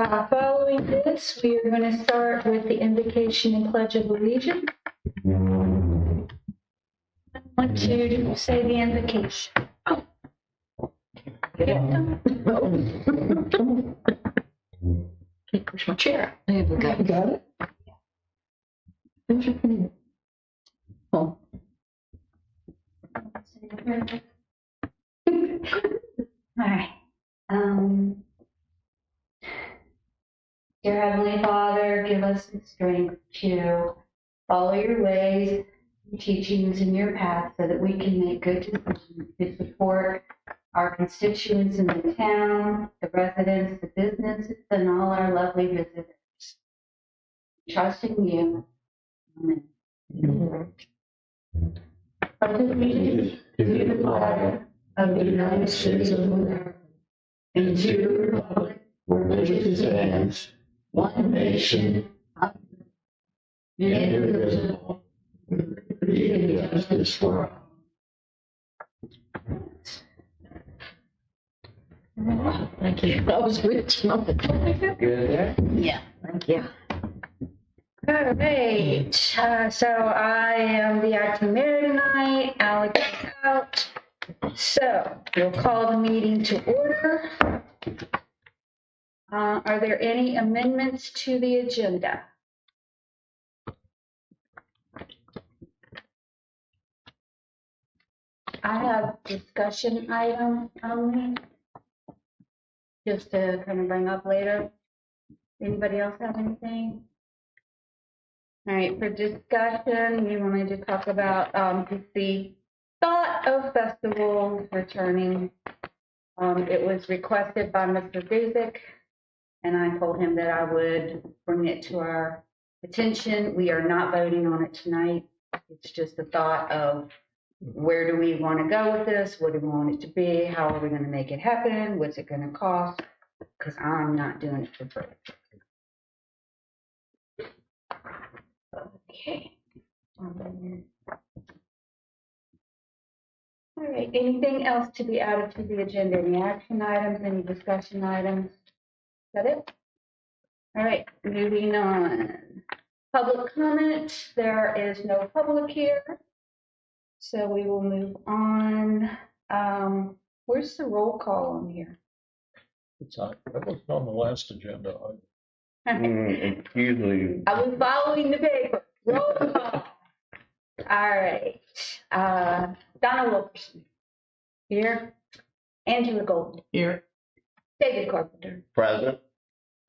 Following this, we are going to start with the invocation and pledge of allegiance. I want you to say the invocation. Get it done. Can't push my chair. There we go. Got it? Where's your pen? Oh. All right. Dear Heavenly Father, give us the strength to follow your ways, teachings, and your path so that we can make good decisions to support our constituents in the town, the residents, the businesses, and all our lovely visitors. Trust in you. Amen. Allegiance to the flag of the United States of America and to the republic for which it stands, one nation, indivisible, with liberty and justice for all. Thank you. That was rich. Good. Yeah, thank you. All right. So I am the acting mayor tonight. Alex is out. So we'll call the meeting to order. Are there any amendments to the agenda? I have discussion item only, just to kind of bring up later. Anybody else have anything? All right, for discussion, we wanted to talk about the thought of festivals returning. It was requested by Mr. Basic, and I told him that I would bring it to our attention. We are not voting on it tonight. It's just a thought of where do we want to go with this? What do we want it to be? How are we going to make it happen? What's it going to cost? Because I'm not doing it for free. Okay. All right. Anything else to be added to the agenda? Any action items? Any discussion items? Is that it? All right. Moving on. Public comment. There is no public here. So we will move on. Where's the roll call on here? That was on the last agenda. It's usually. I was following the paper. Roll call. All right. Donna Wilkerson. Here. Angela Golden. Here. David Carpenter. Present.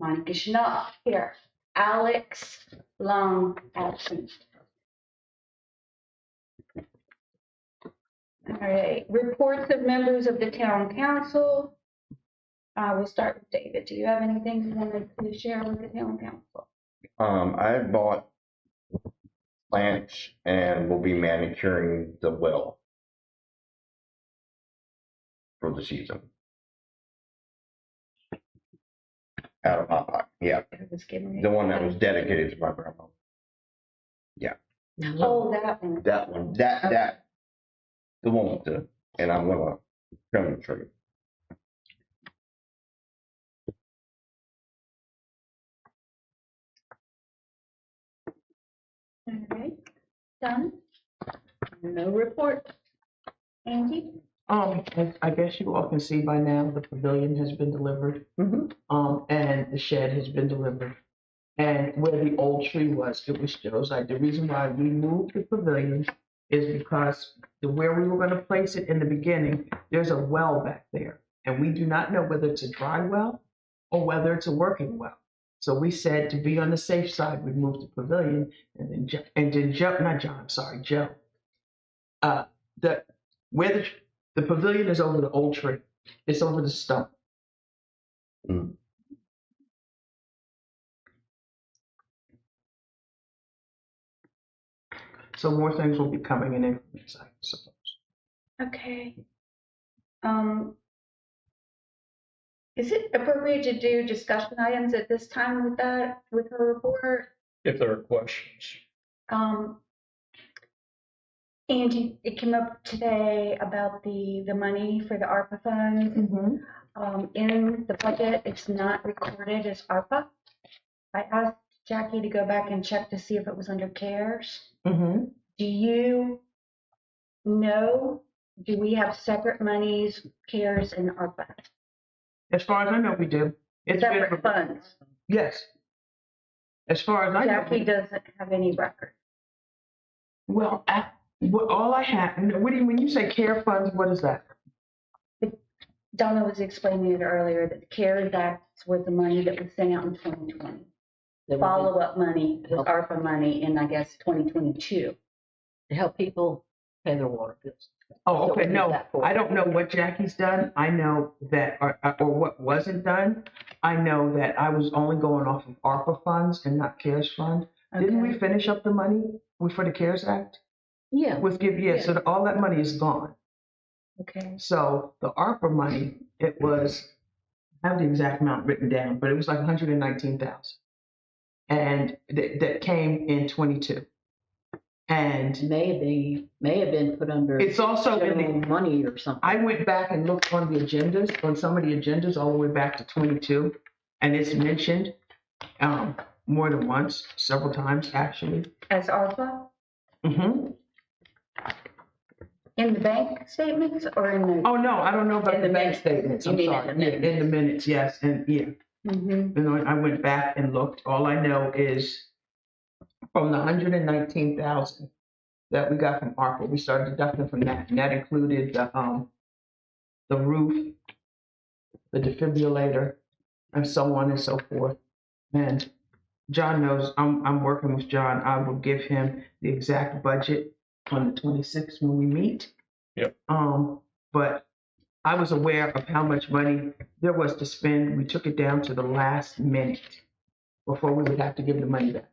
Monica Chanel. Here. Alex Long, absent. All right. Reports of members of the town council. We'll start with David. Do you have anything you wanted to share with the town council? I bought plants and will be manicuring the well for the season. Out of my pocket, yeah. The one that was dedicated to my grandma. Yeah. Oh, that one. That one, that, the one with the, and I'm gonna trim the tree. All right. Done. No report. Angie? I guess you all can see by now the pavilion has been delivered. And the shed has been delivered. And where the old tree was, it was Joe's. Like, the reason why we moved the pavilion is because where we were going to place it in the beginning, there's a well back there. And we do not know whether it's a dry well or whether it's a working well. So we said to be on the safe side, we moved the pavilion, and then Joe. Where the pavilion is over the old tree, it's over the stump. Mm. So more things will be coming in increments, I suppose. Okay. Is it appropriate to do discussion items at this time with her report? If there are questions. Angie, it came up today about the money for the ARPA funds. in the budget, it's not recorded as ARPA. I asked Jackie to go back and check to see if it was under CARES. Mm-hmm. Do you know, do we have separate monies, CARES and ARPA? As far as I know, we do. It's been- Separate funds. Yes. As far as I know. Jackie doesn't have any record. Well, all I have, what do you, when you say care funds, what is that? Donna was explaining it earlier, that the CARES Act was the money that was sent out in 2020. Follow-up money was ARPA money in, I guess, 2022. To help people pay their water bills. Oh, So okay, we no, use that for- I don't know what Jackie's done. I know that, or what wasn't done. I know that I was only going off of ARPA funds and not CARES fund. Didn't we Okay. finish up the money for the CARES Act? Yeah, Yeah, so all that money is gone. Okay. So the ARPA money, it was, I have the exact amount written down, but it was like 119,000. And that came in 22. And may have been put under. it's also in general the, money or something. I went back and looked on the agendas, on some of the agendas all the way back to 22. And it's mentioned more than once, several times actually. As ARPA, Mm-hmm. in the bank statements or in the? Oh, no, I don't know about In the the bank minutes. statements. You I'm mean in sorry. the Yeah, minutes. in the minutes, yes. And yeah. Mhm. You know, I went back and looked. All I know is from the 119,000 that we got from ARPA, we started deducting from that, and that included the roof, the defibrillator, and so on and so forth. And John knows I'm working with John. I will give him the exact budget on the 26th when we meet. Yep. But I was aware of how much money there was to spend. We took it down to the last minute before we would have to give the money back.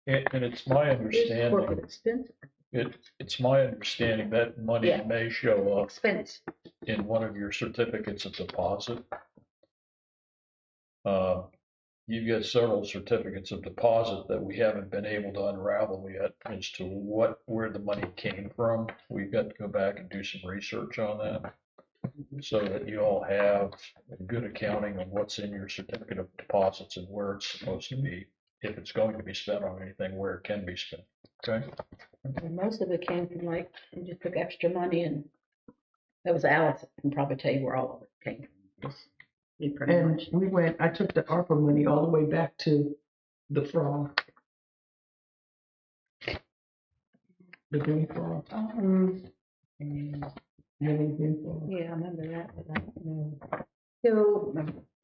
And it's my understanding, Corporate expense. it's my understanding that money Yeah. may show up Expense. in one of your certificates of deposit. You've got several certificates of deposit that we haven't been able to unravel yet as to where the money came from. We've got to go back and do some research on that so that you all have a good accounting of what's in your certificate of deposits and where it's supposed to be, if it's going to be spent on anything, where it can be spent. Okay? And most of it came from like, we just took extra money and that was Alice can probably tell you where all of it came from. Just me pretty And much. I took the ARPA money all the way back to the frog. The green frog. Living green frog. Yeah, I remember that, but I don't know. So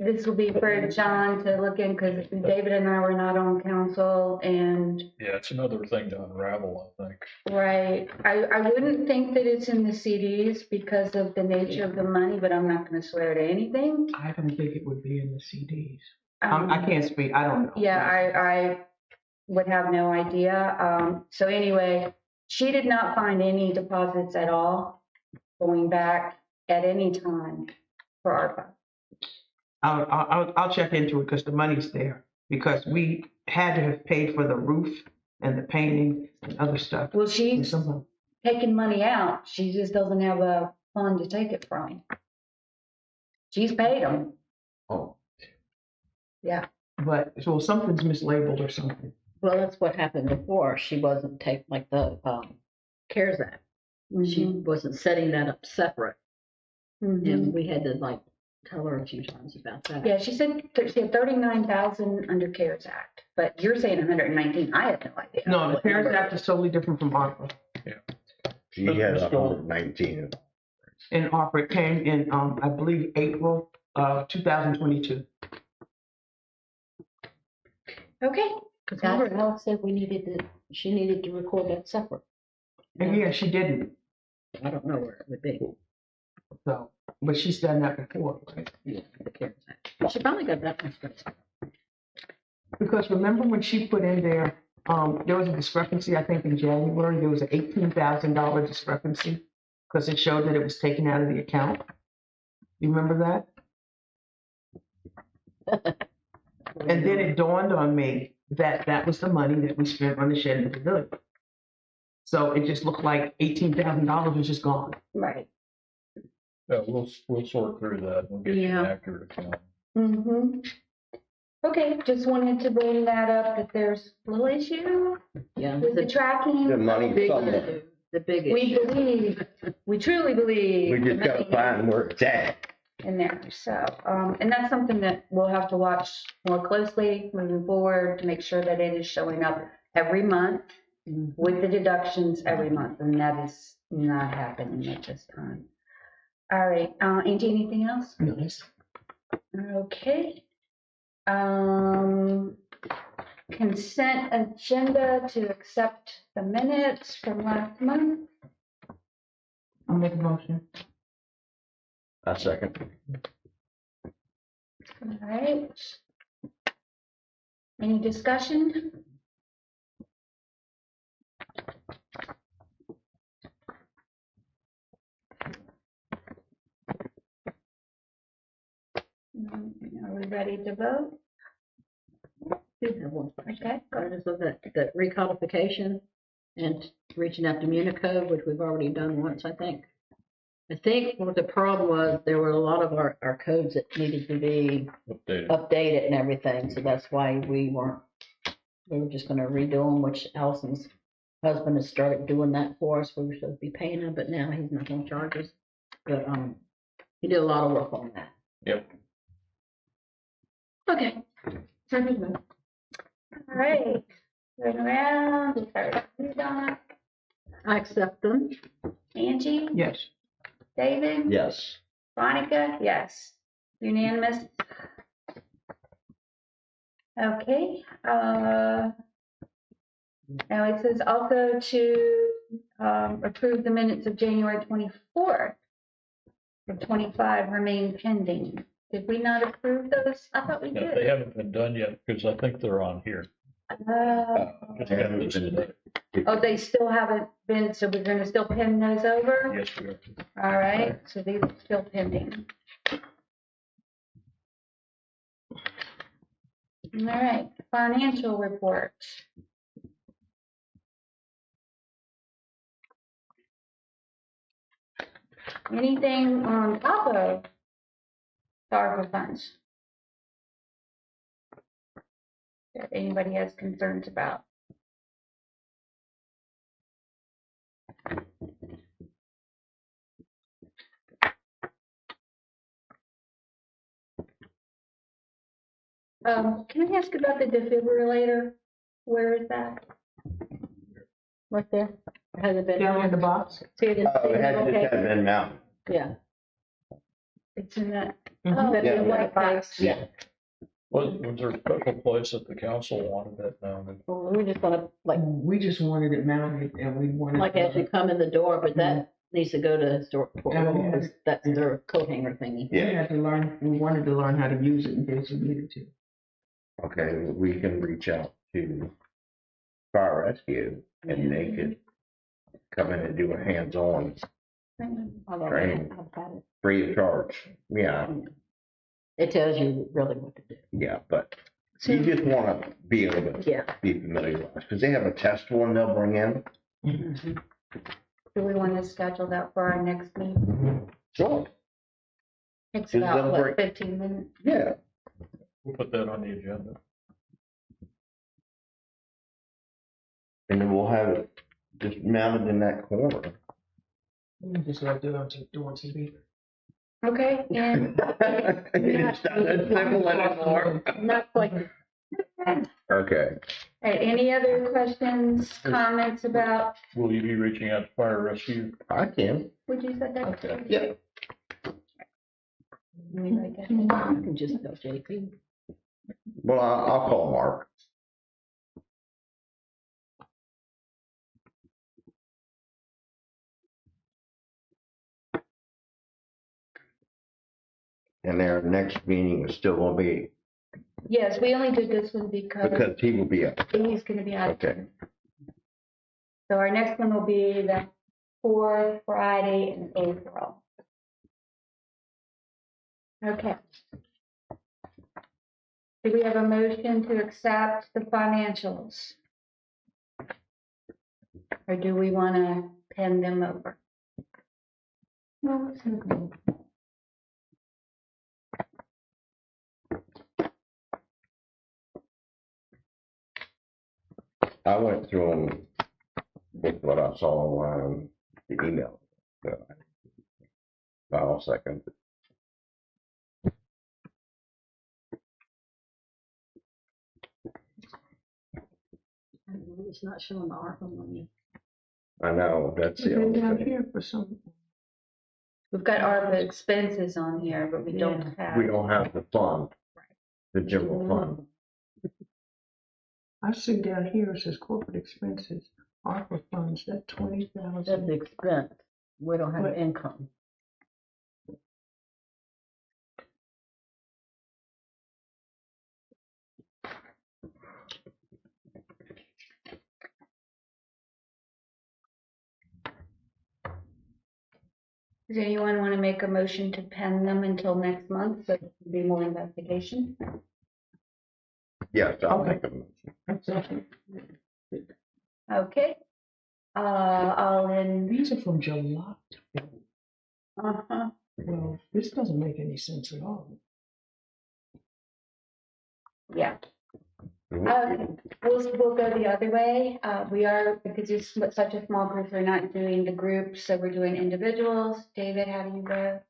this will be for John to look in, because David and I were not on council, and, Yeah, it's another thing to unravel, I think. right, I wouldn't think that it's in the CDs because of the nature of the money, but I'm not gonna swear to anything. I don't think it would be in the CDs. I Um, can't speak, I don't know. Yeah, I would have no idea. So anyway, she did not find any deposits at all going back at any time for ARPA. I'll check into it because the money's there. Because we had to have paid for the roof and the painting and other stuff. Well, And she's somehow- taking money out. She just doesn't have a fund to take it from. She's paid them. Oh, But, so something's mislabeled or something. Well, that's what happened before. She wasn't like the CARES Act. She wasn't setting that up separate. Mhm. And we had to like tell her a few times about that. Yeah, she said she had 39,000 under CARES Act, but you're saying 119. I have no idea. No, the what CARES number. Act is totally different from ARPA. she had Let's go. 119. And ARPA came in, I believe, April of 2022. Okay. Because remember Alex said she needed to record that separate. And yeah, she didn't. I don't know where it would be. So, but she's done that before, right? Yeah, the CARES Act. She finally got that much better. Because remember when she put in there, there was a discrepancy, I think in January, there was an $18,000 discrepancy because it showed that it was taken out of the account. You remember that? And then it dawned on me that that was the money that we spent on the shed in the pavilion. So it just looked like $18,000 was just gone. Right. Yeah, we'll sort through that. We'll get you an Yeah. accurate account. Mm-hmm. Okay, just wanted to bring that up, that there's a little issue Yeah, with the tracking. The money big somewhere. issue, the big We issue. believe, we truly believe. We the just gotta money find where it's at. in there, so, and that's something that we'll have to watch more closely moving forward to make sure that it is showing up every month Mhm. with the deductions every month, and that is not happening at this time. All right, Angie, anything else? Nice. Okay. Consent agenda to accept the minutes from last month. I'll make a motion. A second. All right. Any discussion? Are we ready to vote? Do have one question. Okay, go I just looked at the recodification and reaching out to Municode, which we've already done once, I think. I think what the problem was, there were a lot of our codes that needed to be Updated. updated and everything, so that's why we were just gonna redo them, which Allison's husband has started doing that for us. We were supposed to be paying him, but now he's not gonna charge us. But, he did a lot of work on that. Yep. Okay. All right. Turn around. Start with Donna. I accept them. Angie, Yes. David, Yes. Monica, yes. Unanimous. Okay, now it says also to, approve the minutes of January 24th. The 25 remain pending. Did we not approve those? I thought we Yeah, they did. haven't been done yet because I think they're on here. Just They got haven't this been- today. Oh, they still haven't been, so we're gonna still pin those over? Yes, we are. All right, so these are still pending. All right, financial report. Anything on top of ARPA funds that anybody has concerns about? Can I ask about the defibrillator? Where is that? Right there. Has it been? Down in the box? See it? Oh, it Okay. just hasn't been mounted. Yeah. It's in the, Mhm. oh, That the big white white box. case. Yeah. Was there a special place that the council wanted it now? Well, we were just gonna, like, We just wanted it mounted and we wanted. like as you come in the door, but that needs to go to historic court, Yeah, we because had- that's their coat hanger thingy. We Yeah. had to learn, we wanted to learn how to use it in case we needed to. Okay, we can reach out to fire rescue and they could come in and do a hands-on, Although Training. I've had it. free of charge. Yeah, It tells you really what to do. yeah, but you just wanna be able to Yeah. be familiarized, because they have a test one they'll bring in. Do we want to schedule that for our next meeting? Sure. Takes Just about, don't what, break- 15 minutes? Yeah, We'll put that on the agenda. and then we'll have it just mounted in that corner. We just love doing TV. Okay, and It's not that simple anymore. Not quite. Okay, all right, any other questions, comments about, Will you be reaching out to fire rescue? I can. would you say that? Okay. Yeah. I can just go JP. Well, I'll call Mark. And their next meeting is still gonna be, Yes, we only did this one because because he will be up. he's gonna be out. Okay. So our next one will be the fourth Friday in April. Okay. Do we have a motion to accept the financials? Or do we want to pen them over? No, it's okay. I went through them with what I saw on the email. So I'll second. It's not showing the ARPA money. I know, that's the They're only down thing. here for some, We've got ARPA expenses on here, but we don't have. We don't have the fund, the general fund. I see down here, it says corporate expenses, ARPA funds, that That's 20,000. the expense. We don't have But- income. Does anyone want to make a motion to pen them until next month, so there can be more investigation? Yes, I'll Okay. make a motion. Exactly. Okay. I'll in, These are from July. uh-huh, Well, this doesn't make any sense at all. yeah. We'll go the other way. We are, because it's such a small group, we're not doing the groups, so we're doing individuals. David, how do you go?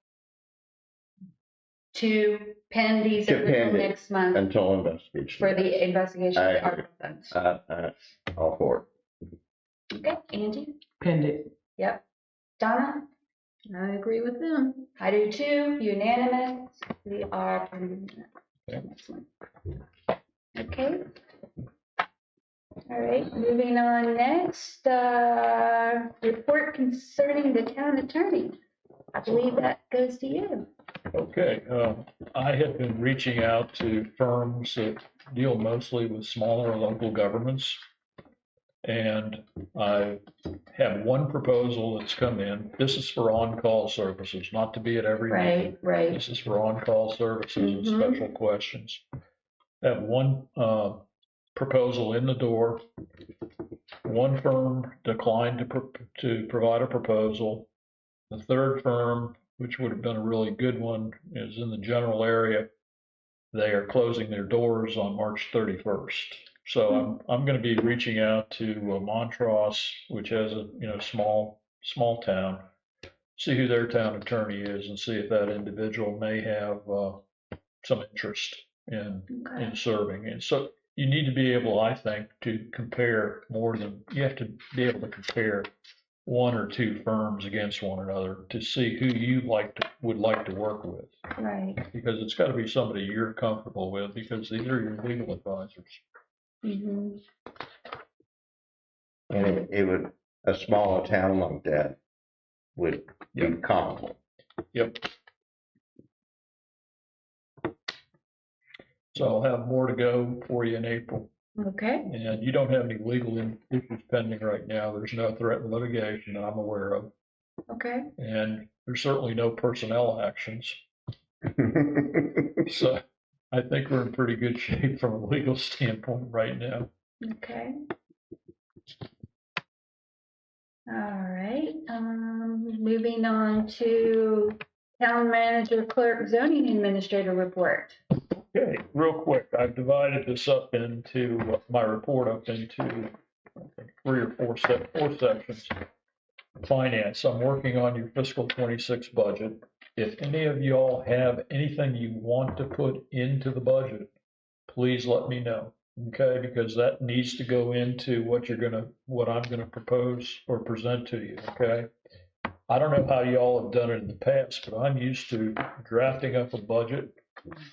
To pen these To until pen it. next month Until investigation. for the investigation of the I agree. ARPA funds. All for Okay, Angie? Penned it. Yep. Donna? I agree with them. I do too, unanimous. We are. Okay. All right, moving on next, report concerning the town attorney. I believe that goes to you. Okay, I have been reaching out to firms that deal mostly with smaller local governments. And I have one proposal that's come in. This is for on-call services, not to be at every meeting. Right. This is for on-call services and Mhm. special questions. I have one proposal in the door. One firm declined to provide a proposal. The third firm, which would have been a really good one, is in the general area. They are closing their doors on March 31st. So I'm going to be reaching out to Montrose, which has a small town, see who their town attorney is, and see if that individual may have some interest in Okay. serving. And so you need to be able, I think, to compare more than you have to be able to compare one or two firms against one another to see who you would like to work with, Right. because it's got to be somebody you're comfortable with, because these are your legal advisors. Mhm. And it would, a smaller town like that would be Yep. comparable. Yep. So I'll have more to go for you in April. Okay. And you don't have any legal issues pending right now. There's no threat of litigation that I'm aware of. Okay. And there's certainly no personnel actions. So I think we're in pretty good shape from a legal standpoint right now. Okay. All right, moving on to town manager, clerk, zoning administrator report. Okay, real quick, I've divided this up into my report up into I think 3 or 4 sections. Finance, I'm working on your fiscal 26 budget. If any of y'all have anything you want to put into the budget, please let me know. Okay, because that needs to go into what I'm gonna propose or present to you, okay? I don't know how y'all have done it in the past, but I'm used to drafting up a budget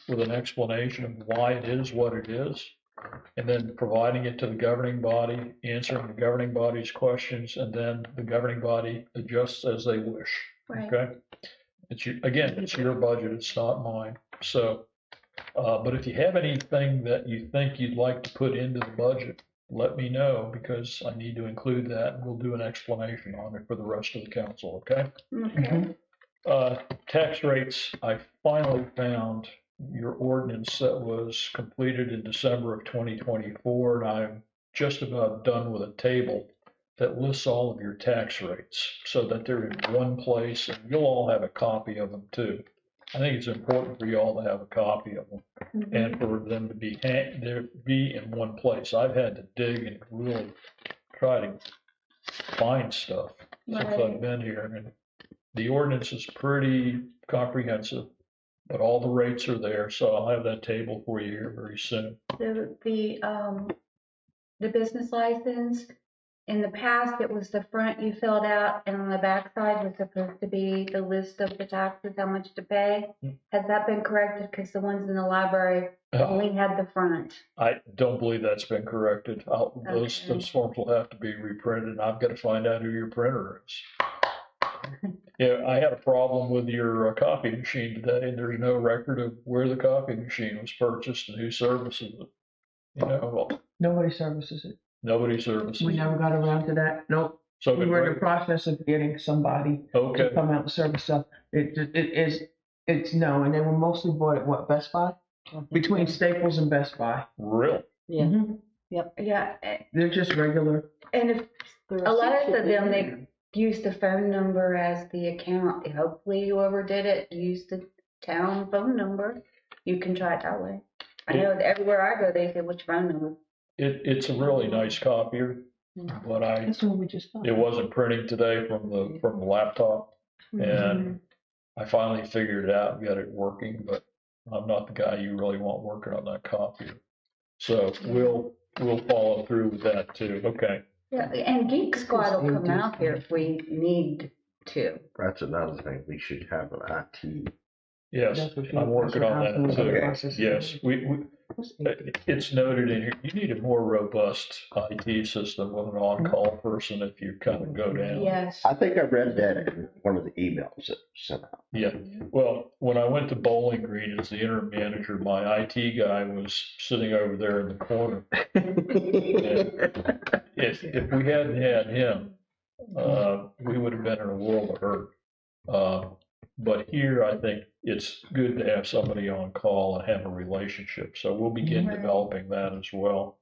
with an explanation of why it is what it is, and then providing it to the governing body, answering the governing body's questions, and then the governing body adjusts as they wish, Right. okay? It's your budget, it's not mine, so. But if you have anything that you think you'd like to put into the budget, let me know, because I need to include that, and we'll do an explanation on it for the rest of the council, okay? Okay. Tax rates, I finally found your ordinance that was completed in December of 2024, and I'm just about done with a table that lists all of your tax rates so that they're in one place, and you'll all have a copy of them too. I think it's important for y'all to have a copy of them Mm-hmm. and for them to be be in one place. I've had to dig and really try to find stuff since Right. I've been here, and the ordinance is pretty comprehensive, but all the rates are there, so I'll have that table for you here very soon. The business license, in the past, it was the front you filled out, and on the back side was supposed to be the list of the taxes, how much to pay. Has that been corrected? Because the ones in the library only had the front. I don't believe that's been corrected. Those Okay. forms will have to be reprinted, and I've got to find out who your printer is. Yeah, I had a problem with your copy machine today, and there's no record of where the copy machine was purchased and who services it. You know, Nobody services it. nobody services We it. never got around to that. Nope. So, We were in the process of getting somebody to okay, come out and service stuff. It's no, and they were mostly bought at what, Best Buy? Between Staples and Best Buy. really? Yeah. Mhm. Yeah, They're just regular. and if a lot of them, they use the phone number as the account. Hopefully whoever did it used the town phone number. You can try it that way. I know that everywhere I go, they say, which phone number? It's a really nice copier, but That's what we just got. it wasn't printing today from the laptop. And I finally figured it out and got it working, but I'm not the guy you really want working on that copier. So we'll follow through with that too. Okay. Yeah, and Geek Squad will come out here if we need to. That's another thing, we should have an IT. Yes, That's what I'm working on that that's what too. process is. Yes, it's noted in here, you need a more robust IT system with an on-call person if you kind of go down. Yes. I think I read that in one of the emails that was sent out. Yeah, well, when I went to Bowling Green as the interim manager, my IT guy was sitting over there in the corner. If we hadn't had him, we would have been in a world of hurt. But here, I think it's good to have somebody on call and have a relationship, so we'll begin Right. developing that as well.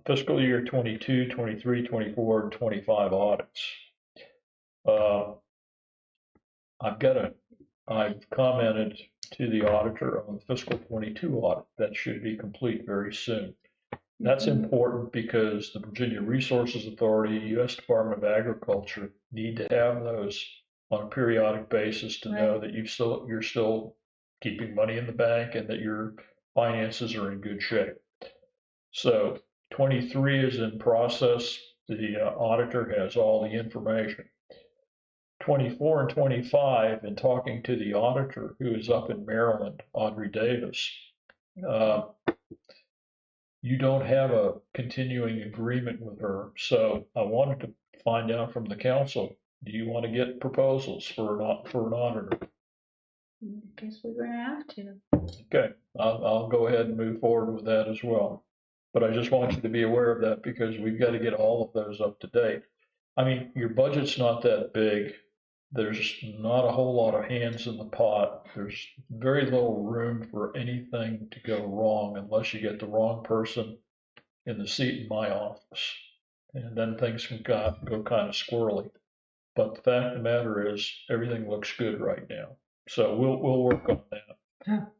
Fiscal year 22, 23, 24, and 25 audits. I've commented to the auditor on the fiscal 22 audit. That should be complete very soon. That's important because the Virginia Resources Authority, U.S. Department of Agriculture need to have those on a periodic basis to know that you're still keeping money in the bank and that your finances are in good shape. So 23 is in process. The auditor has all the information. 24 and 25, in talking to the auditor who is up in Maryland, Audrey Davis, you don't have a continuing agreement with her. So I wanted to find out from the council, do you want to get proposals for an auditor? Guess we're gonna have to. Okay, I'll go ahead and move forward with that as well. But I just want you to be aware of that because we've got to get all of those up to date. I mean, your budget's not that big. There's not a whole lot of hands in the pot. There's very little room for anything to go wrong unless you get the wrong person in the seat in my office. And then things can go kind of squirrely. But the fact of the matter is, everything looks good right now. So we'll work on that.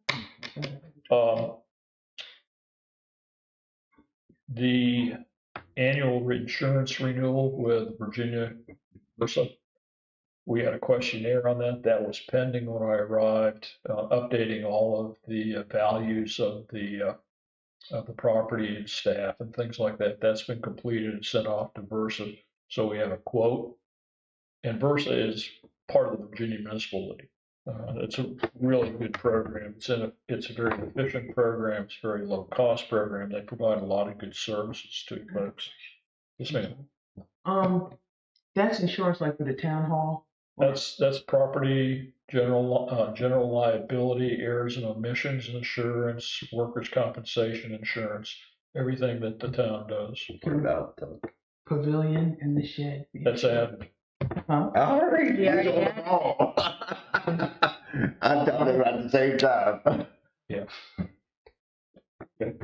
The annual insurance renewal with Virginia Versa, we had a questionnaire on that. That was pending when I arrived, updating all of the values of the property and staff and things like that. That's been completed and sent off to Versa. So we have a quote. And Versa is part of the Virginia Municipal League. It's a really good program. It's a very efficient program. It's a very low cost program. They provide a lot of good services to folks. Yes, ma'am. That's insurance like for the town hall. That's property, general liability, errors and omissions insurance, workers' compensation insurance, everything that the town does. What about the? Pavilion and the shed. That's added. Huh? All right. Yeah, we yeah. don't know. I'm talking about the same time. Yeah. Okay.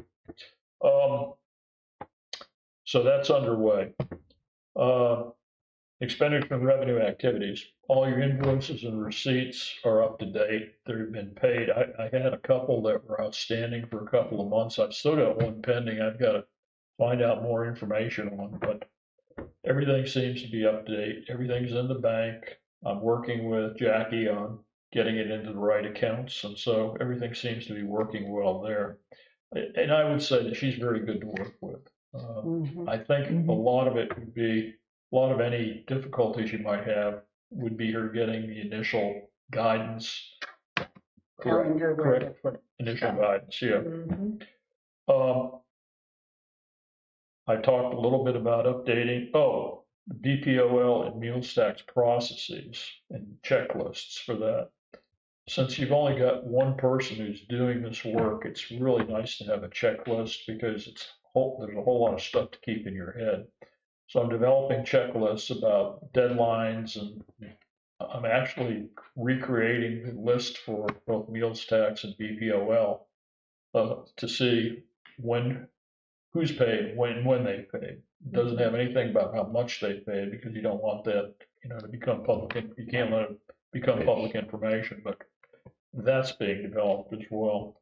So that's underway. expenditure and revenue activities. All your invoices and receipts are up to date. They've been paid. I had a couple that were outstanding for a couple of months. I've still got one pending. I've got to find out more information on, but everything seems to be up to date. Everything's in the bank. I'm working with Jackie on getting it into the right accounts, and so everything seems to be working well there. And I would say that she's very good to work with. I think a lot of it would be, a lot of any difficulties you might have would be her getting the initial guidance. Telling her where to Correct. put. Initial guidance, yeah. Mhm. I talked a little bit about updating, BPOL and Mule's tax processes and checklists for that. Since you've only got one person who's doing this work, it's really nice to have a checklist because there's a whole lot of stuff to keep in your head. So I'm developing checklists about deadlines, and I'm actually recreating the list for both meals tax and BPOL to see who's paid, when they paid. It doesn't have anything about how much they paid because you don't want that, to become public. You can't let it become public information, but that's being developed as well.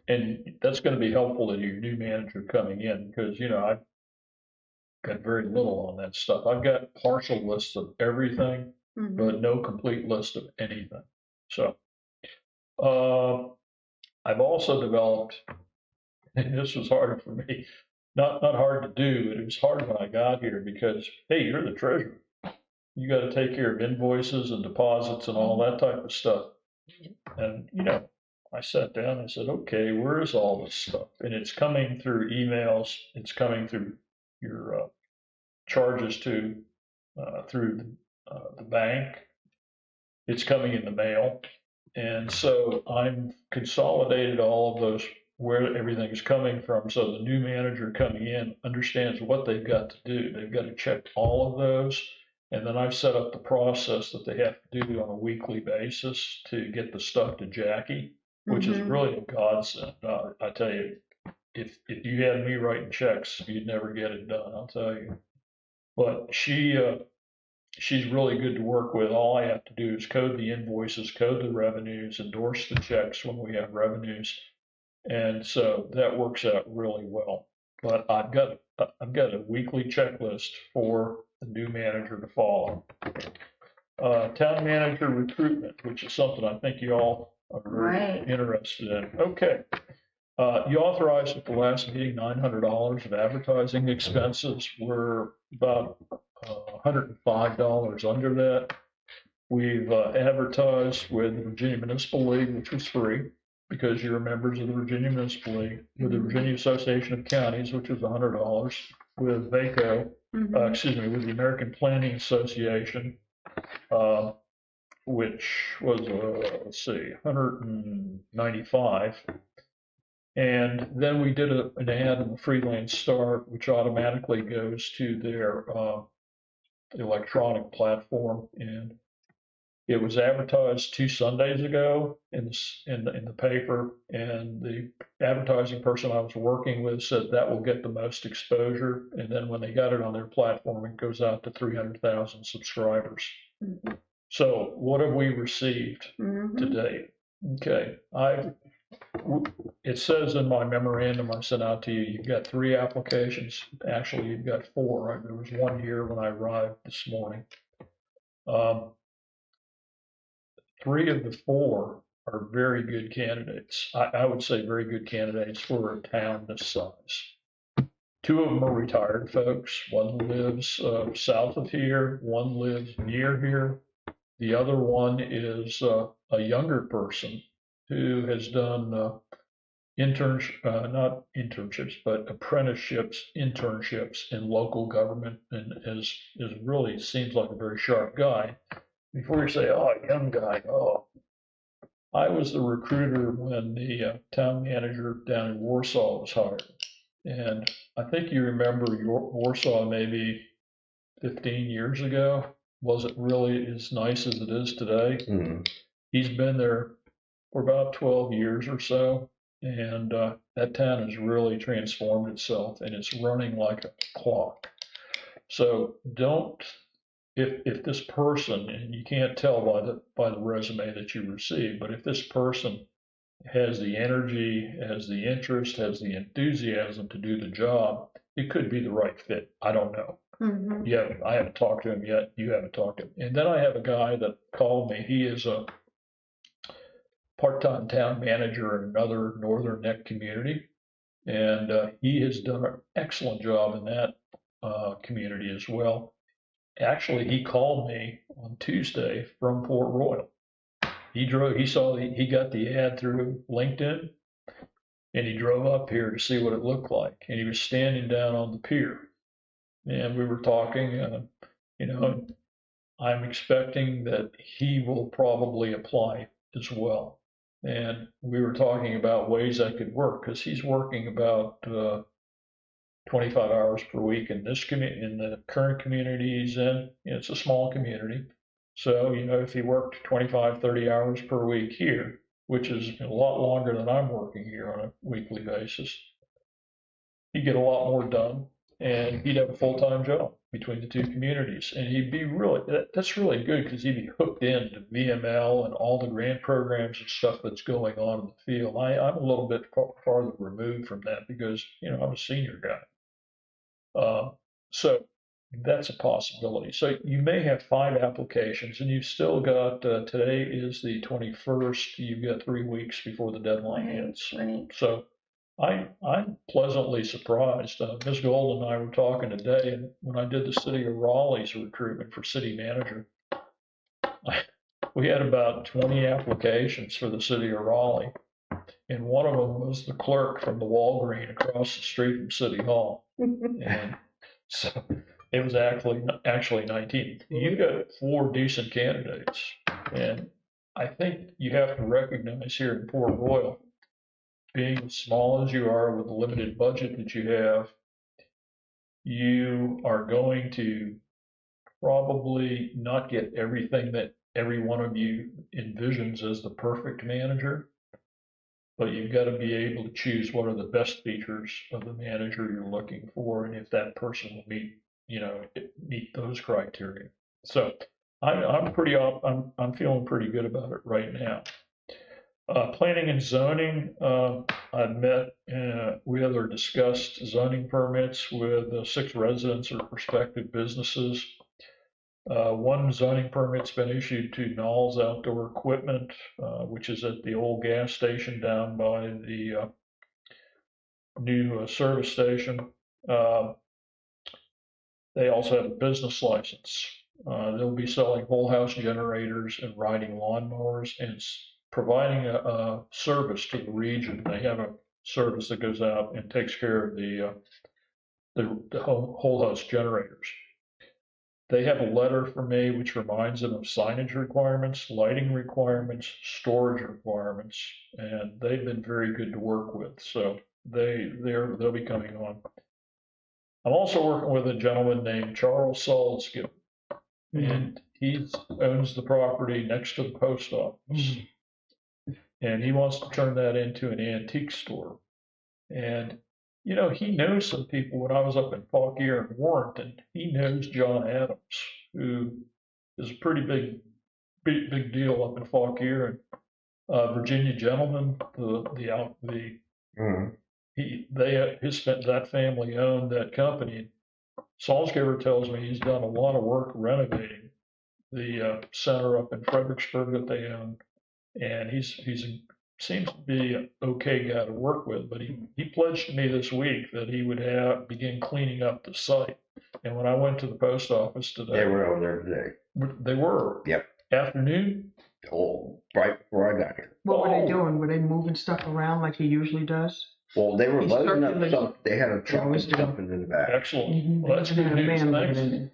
And that's going to be helpful to your new manager coming in because, I've got very little on that stuff. I've got partial lists of everything, but no complete list of anything. So I've also developed, and this was harder for me, not hard to do, but it was hard when I got here because, hey, you're the treasurer. You got to take care of invoices and deposits and all that type of stuff. And, I sat down and said, okay, where is all this stuff? And it's coming through emails. It's coming through your charges through the bank. It's coming in the mail. And so I'm consolidated all of those, where everything is coming from. So the new manager coming in understands what they've got to do. They've got to check all of those. And then I've set up the process that they have to do on a weekly basis to get the stuff to Jackie, which is really a godsend. I tell you, if you had me writing checks, you'd never get it done, I'll tell you. But she's really good to work with. All I have to do is code the invoices, code the revenues, endorse the checks when we have revenues. And so that works out really well. But I've got a weekly checklist for the new manager to follow. Town manager recruitment, which is something I think you all are very interested in. Okay. You authorized at the last meeting $900 of advertising expenses. We're about $105 under that. We've advertised with the Virginia Municipal League, which was free because you're members of the Virginia Municipal League, with the Virginia Association of Counties, which was $100, with VACO, with the American Planning Association, which was, $195. And then we did an ad in the Freelance Start, which automatically goes to their electronic platform. And it was advertised 2 Sundays ago in the paper, and the advertising person I was working with said that will get the most exposure. And then when they got it on their platform, it goes out to 300,000 subscribers. So what have we received to date? Okay, it says in my memorandum I sent out to you, you've got 3 applications. Actually, you've got 4. Right? There was one here when I arrived this morning. 3 of the 4 are very good candidates. I would say very good candidates for a town this size. 2 of them are retired folks. One lives south of here. One lives near here. The other one is a younger person who has done not internships, but internships in local government, and is really seems like a very sharp guy. Before you say, oh, young guy, I was the recruiter when the town manager down in Warsaw was hired. And I think you remember Warsaw maybe 15 years ago. Wasn't really as nice as it is today. He's been there for about 12 years or so. And that town has really transformed itself, and it's running like a clock. So don't, if this person, and you can't tell by the resume that you receive, but if this person has the energy, has the interest, has the enthusiasm to do the job, it could be the right fit. I don't know. Mhm. I haven't talked to him yet. You haven't talked to him. And then I have a guy that called me. He is a part-time town manager in another northern neck community. And he has done an excellent job in that community as well. Actually, he called me on Tuesday from Port Royal. He got the ad through LinkedIn, and he drove up here to see what it looked like. And he was standing down on the pier, and we were talking. I'm expecting that he will probably apply as well. And we were talking about ways I could work because he's working about 25 hours per week in in the current community he's in. It's a small community. So, if he worked 25, 30 hours per week here, which is a lot longer than I'm working here on a weekly basis, he'd get a lot more done and he'd have a full-time job between the two communities. And he'd be that's really good because he'd be hooked into VML and all the grant programs and stuff that's going on in the field. I'm a little bit farther removed from that because, I'm a senior guy. So that's a possibility. So you may have 5 applications and you've still got, today is the 21st, you've got 3 weeks before the deadline ends. Right. So I'm pleasantly surprised. Ms. Gold and I were talking today, and when I did the city of Raleigh's recruitment for city manager, we had about 20 applications for the city of Raleigh. And one of them was the clerk from the Walgreen across the street from City Hall. And so it was actually 19. You got 4 decent candidates. And I think you have to recognize here in Port Royal, being as small as you are with the limited budget that you have, you are going to probably not get everything that every one of you envisions as the perfect manager. But you've got to be able to choose what are the best features of the manager you're looking for, and if that person will meet those criteria. So I'm feeling pretty good about it right now. Planning and zoning, I've met with or discussed zoning permits with 6 residents or prospective businesses. 1 zoning permit's been issued to Knowles Outdoor Equipment, which is at the old gas station down by the new service station. They also have a business license. They'll be selling whole house generators and riding lawnmowers and providing a service to the region. They have a service that goes out and takes care of the whole house generators. They have a letter for me which reminds them of signage requirements, lighting requirements, storage requirements, and they've been very good to work with. So they'll be coming on. I'm also working with a gentleman named Charles Salzgill, and he owns the property next to the post office, and he wants to turn that into an antique store. And he knows some people. When I was up in Fauquier and Warrenton, he knows John Adams, who is a pretty big deal up in Fauquier. And Virginia Gentleman, that family owned that company. Salzgiver tells me he's done a lot of work renovating the center up in Fredericksburg that they own, and seems to be an okay guy to work with, but he pledged to me this week that he would begin cleaning up the site. And when I went to the post office today, They were over there today. they were. Yep. Afternoon? Oh, right before I got here. What were they doing? Were they moving stuff around like he usually does? Well, they were He's loading up circulating. stuff. They had a truck and always do. something in the back. Excellent. Well, that's good news.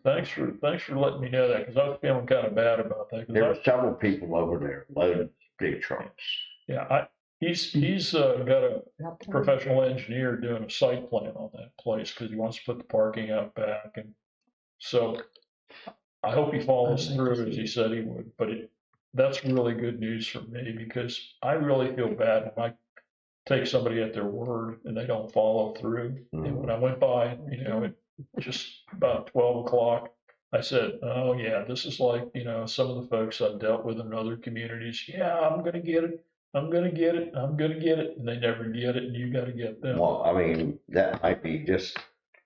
Thanks for letting me know that, because I was feeling kind of bad about that. There were several people over there loading big trucks. Yeah, he's got a professional engineer doing a site plan on that place because he wants to put the parking out back, and so I hope he follows through as he said he would. But that's really good news for me, because I really feel bad when I take somebody at their word and they don't follow through. And when I went by, just about 12 o'clock. I said, oh yeah, this is like, some of the folks I've dealt with in other communities. Yeah, I'm gonna get it. I'm gonna get it. I'm gonna get it. And they never get it, and you gotta get them. Well, I mean, that might be just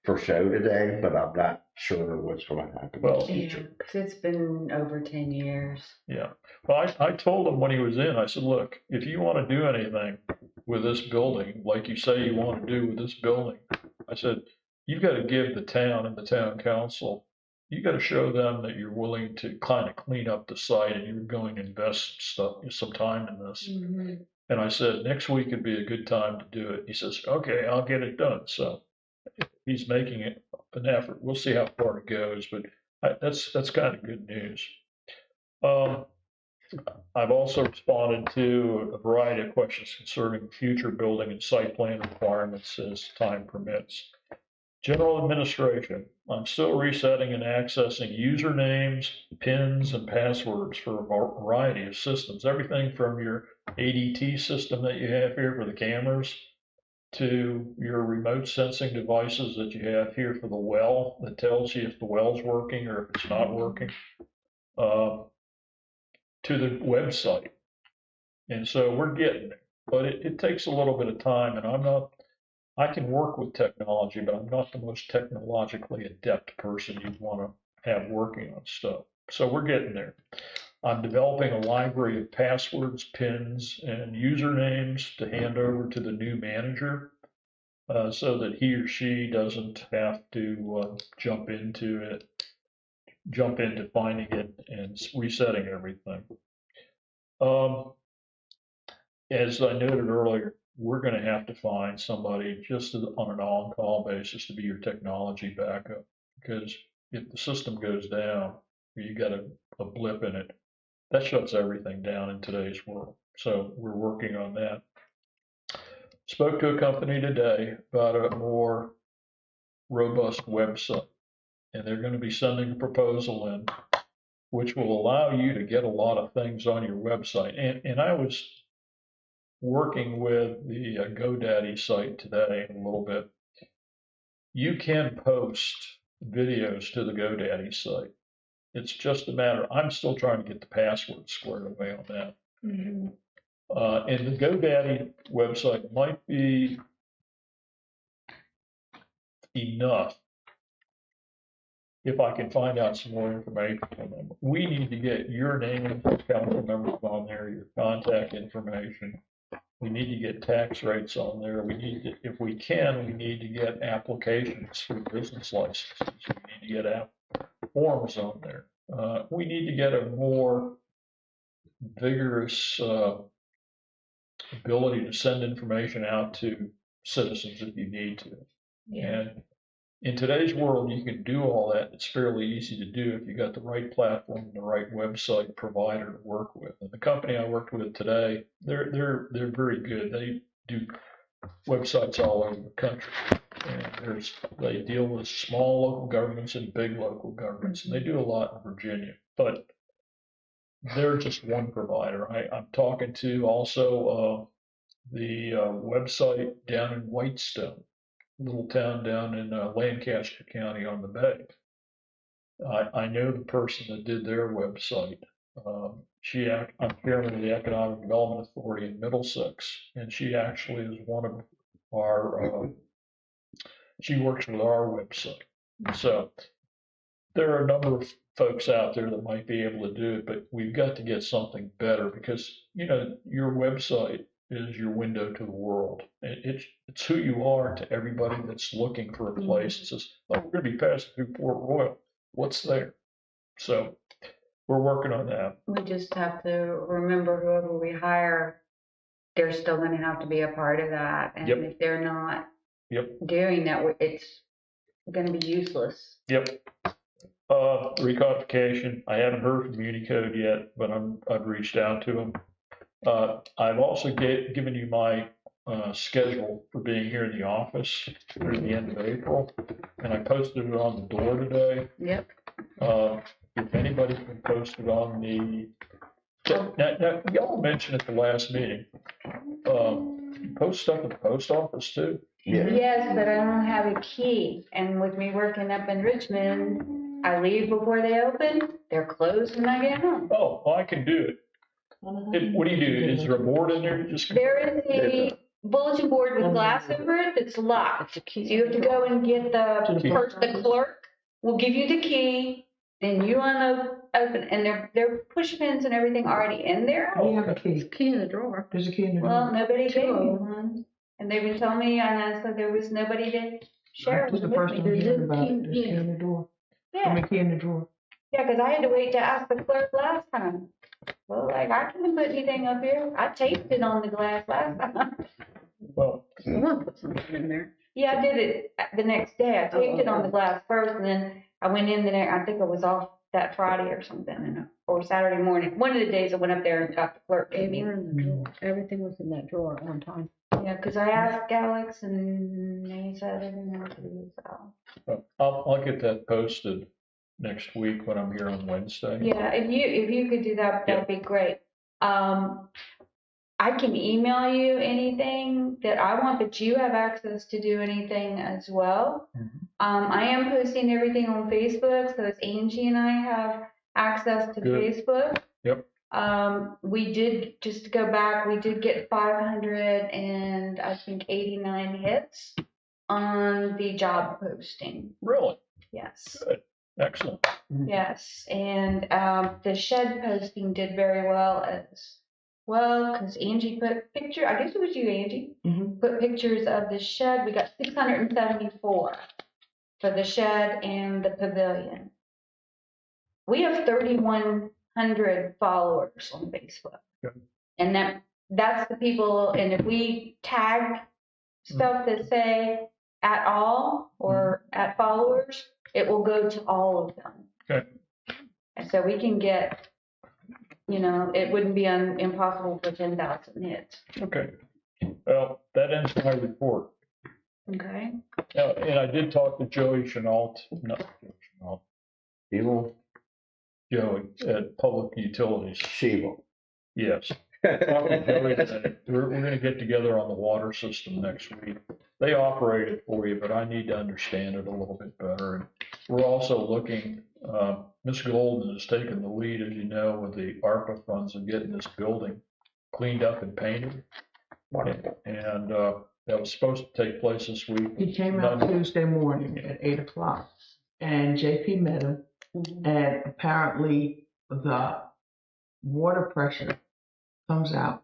for show today, but I'm not sure what's gonna happen in the Well, Yeah, future. 'cause it's been over 10 years. Yeah. Well, I told him when he was in, I said, look, if you want to do anything with this building, like you say you want to do with this building, I said, you've got to give the town and the town council, you got to show them that you're willing to kind of clean up the site and you're going to invest some time in this. Mhm. And I said, next week would be a good time to do it. He says, okay, I'll get it done. So he's making it an effort. We'll see how far it goes, but that's kind of good news. I've also responded to a variety of questions concerning future building and site plan requirements as time permits. General administration, I'm still resetting and accessing usernames, PINs, and passwords for a variety of systems. Everything from your ADT system that you have here for the cameras to your remote sensing devices that you have here for the well that tells you if the well's working or if it's not working, to the website. And so we're getting there, but it takes a little bit of time, and I can work with technology, but I'm not the most technologically adept person you'd want to have working on stuff. So we're getting there. I'm developing a library of passwords, PINs, and usernames to hand over to the new manager so that he or she doesn't have to jump into finding it and resetting everything. As I noted earlier, we're going to have to find somebody just on an on-call basis to be your technology backup, because if the system goes down, or you got a blip in it, that shuts everything down in today's world. So we're working on that. Spoke to a company today about a more robust website, and they're going to be sending a proposal in, which will allow you to get a lot of things on your website. And I was working with the GoDaddy site today a little bit. You can post videos to the GoDaddy site. It's just a matter, I'm still trying to get the password squared away on that. Mhm. And the GoDaddy website might be enough if I can find out some more information from them. We need to get your name, council members on there, your contact information. We need to get tax rates on there. We need to, if we can, we need to get applications for business licenses. We need to get forms on there. We need to get a more vigorous ability to send information out to citizens if you need to. Yeah. And in today's world, you can do all that. It's fairly easy to do if you got the right platform and the right website provider to work with. And the company I worked with today, they're very good. They do websites all over the country. And they deal with small local governments and big local governments, and they do a lot in Virginia. But they're just one provider. I'm talking to also the website down in Whitestone, little town down in Lancaster County on the bay. I know the person that did their website. I'm chairman of the Economic Development Authority in Middlesex, and she actually is one of our, she works with our website. So there are a number of folks out there that might be able to do it, but we've got to get something better because, your website is your window to the world. It's who you are to everybody that's looking for a place that says, oh, we're going to be passing through Port Royal. What's there? So we're working on that. We just have to remember whoever we hire, they're still gonna have to be a part of that. And Yep. if they're not Yep. doing that, it's gonna be useless. Yep. Recodification. I haven't heard from Unicode yet, but I've reached out to them. I've also given you my schedule for being here in the office through the end of April, and I posted it on the door today. Yep. If anybody can post it on the, now y'all mentioned at the last meeting, you post stuff at the post office too? Yeah. Yes, but I don't have a key, and with me working up in Richmond, I leave before they open, they're closed when I get home. Oh, well, I can do it. What do you do? Is there a board in there? You just. There is a bulletin board with glass over it that's locked. So you have to go and get the clerk will give you the key, then you open, and they're push pins and everything already in there. We have a key. Key in the drawer. There's a key in the Well, door. nobody Two gave of me them. one, and they've been telling me, and I said there was nobody to share it This is with the first me. time There's hearing a about key, it. There's a key in the door. I Yeah, mean, key in the drawer. yeah, because I had to wait to ask the clerk last time. Well, like, I couldn't put anything up here. I taped it on the glass last time. Well, Someone put something in there. Yeah, I did it the next day. I taped it on the glass first, and then I went in there. I think it was off that Friday or something, or Saturday morning. One of the days I went up there and got the clerk gave me. They were in the drawer. Everything was in that drawer at one time. Yeah, because I asked Alex, and they said they didn't know what to do. So I'll get that posted next week when I'm here on Wednesday. yeah, if you could do that, that'd be great. I can email you anything that I want, but you have access to do anything as well. Mhm. I am posting everything on Facebook, so it's Angie and I have access to Good. Facebook. Yep. We did, just to go back, we did get 500 and I think 89 hits on the job posting. Really? Yes. Good. Excellent. Yes, and the shed posting did very well as well, because Angie put picture, I guess it was you, Angie, Mm-hmm. put pictures of the shed. We got 674 for the shed and the pavilion. We have 3,100 followers on Facebook. Good. And that's the people, and if we tag stuff that say at all or at followers, it will go to all of them. Okay. And so we can get, it wouldn't be impossible for 10,000 hits. Okay. Well, that ends my report. Okay. Now, and I did talk to Joey Chenault, not Joey Chenault, Evil, Joey at Public Utilities. Sheeple. Yes. Talked to Joey today. We're gonna get together on the water system next week. They operate it for you, but I need to understand it a little bit better. And we're also looking, Ms. Golden has taken the lead, as you know, with the ARPA funds and getting this building cleaned up and painted. Wonderful. And that was supposed to take place this week. He came out None- Tuesday morning at 8 o'clock, and JP met him, Mhm. and apparently the water pressure comes out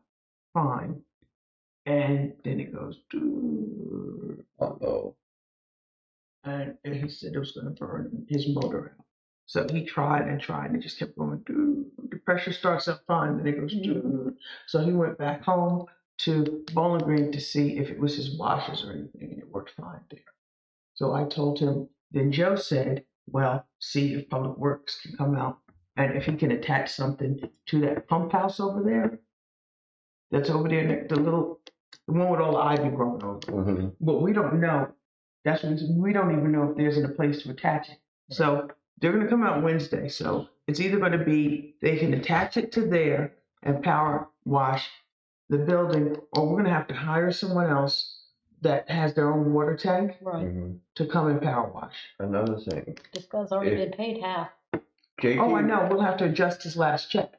fine, and then it goes, "Doo," Uh-oh. and he said it was going to burn his motor out. So he tried and tried, and it just kept going, "Doo." The pressure starts up fine, then it goes, "Doo." So he went back home to Bowling Green to see if it was his washers or anything, and it worked fine there. So I told him, then Joe said, well, see if Public Works can come out, and if he can attach something to that pump house over there, that's over there, the one with all the ivy growing over. Mhm. But we don't know. That's what we don't even know if there's a place to attach it. So they're going to come out Wednesday. So it's either going to be they can attach it to there and power wash the building, or we're going to have to hire someone else that has their own water tank Right. Mhm. to come and power wash. Another thing, This guy's already been paid half. JP. Oh, I know. We'll have to adjust his last check.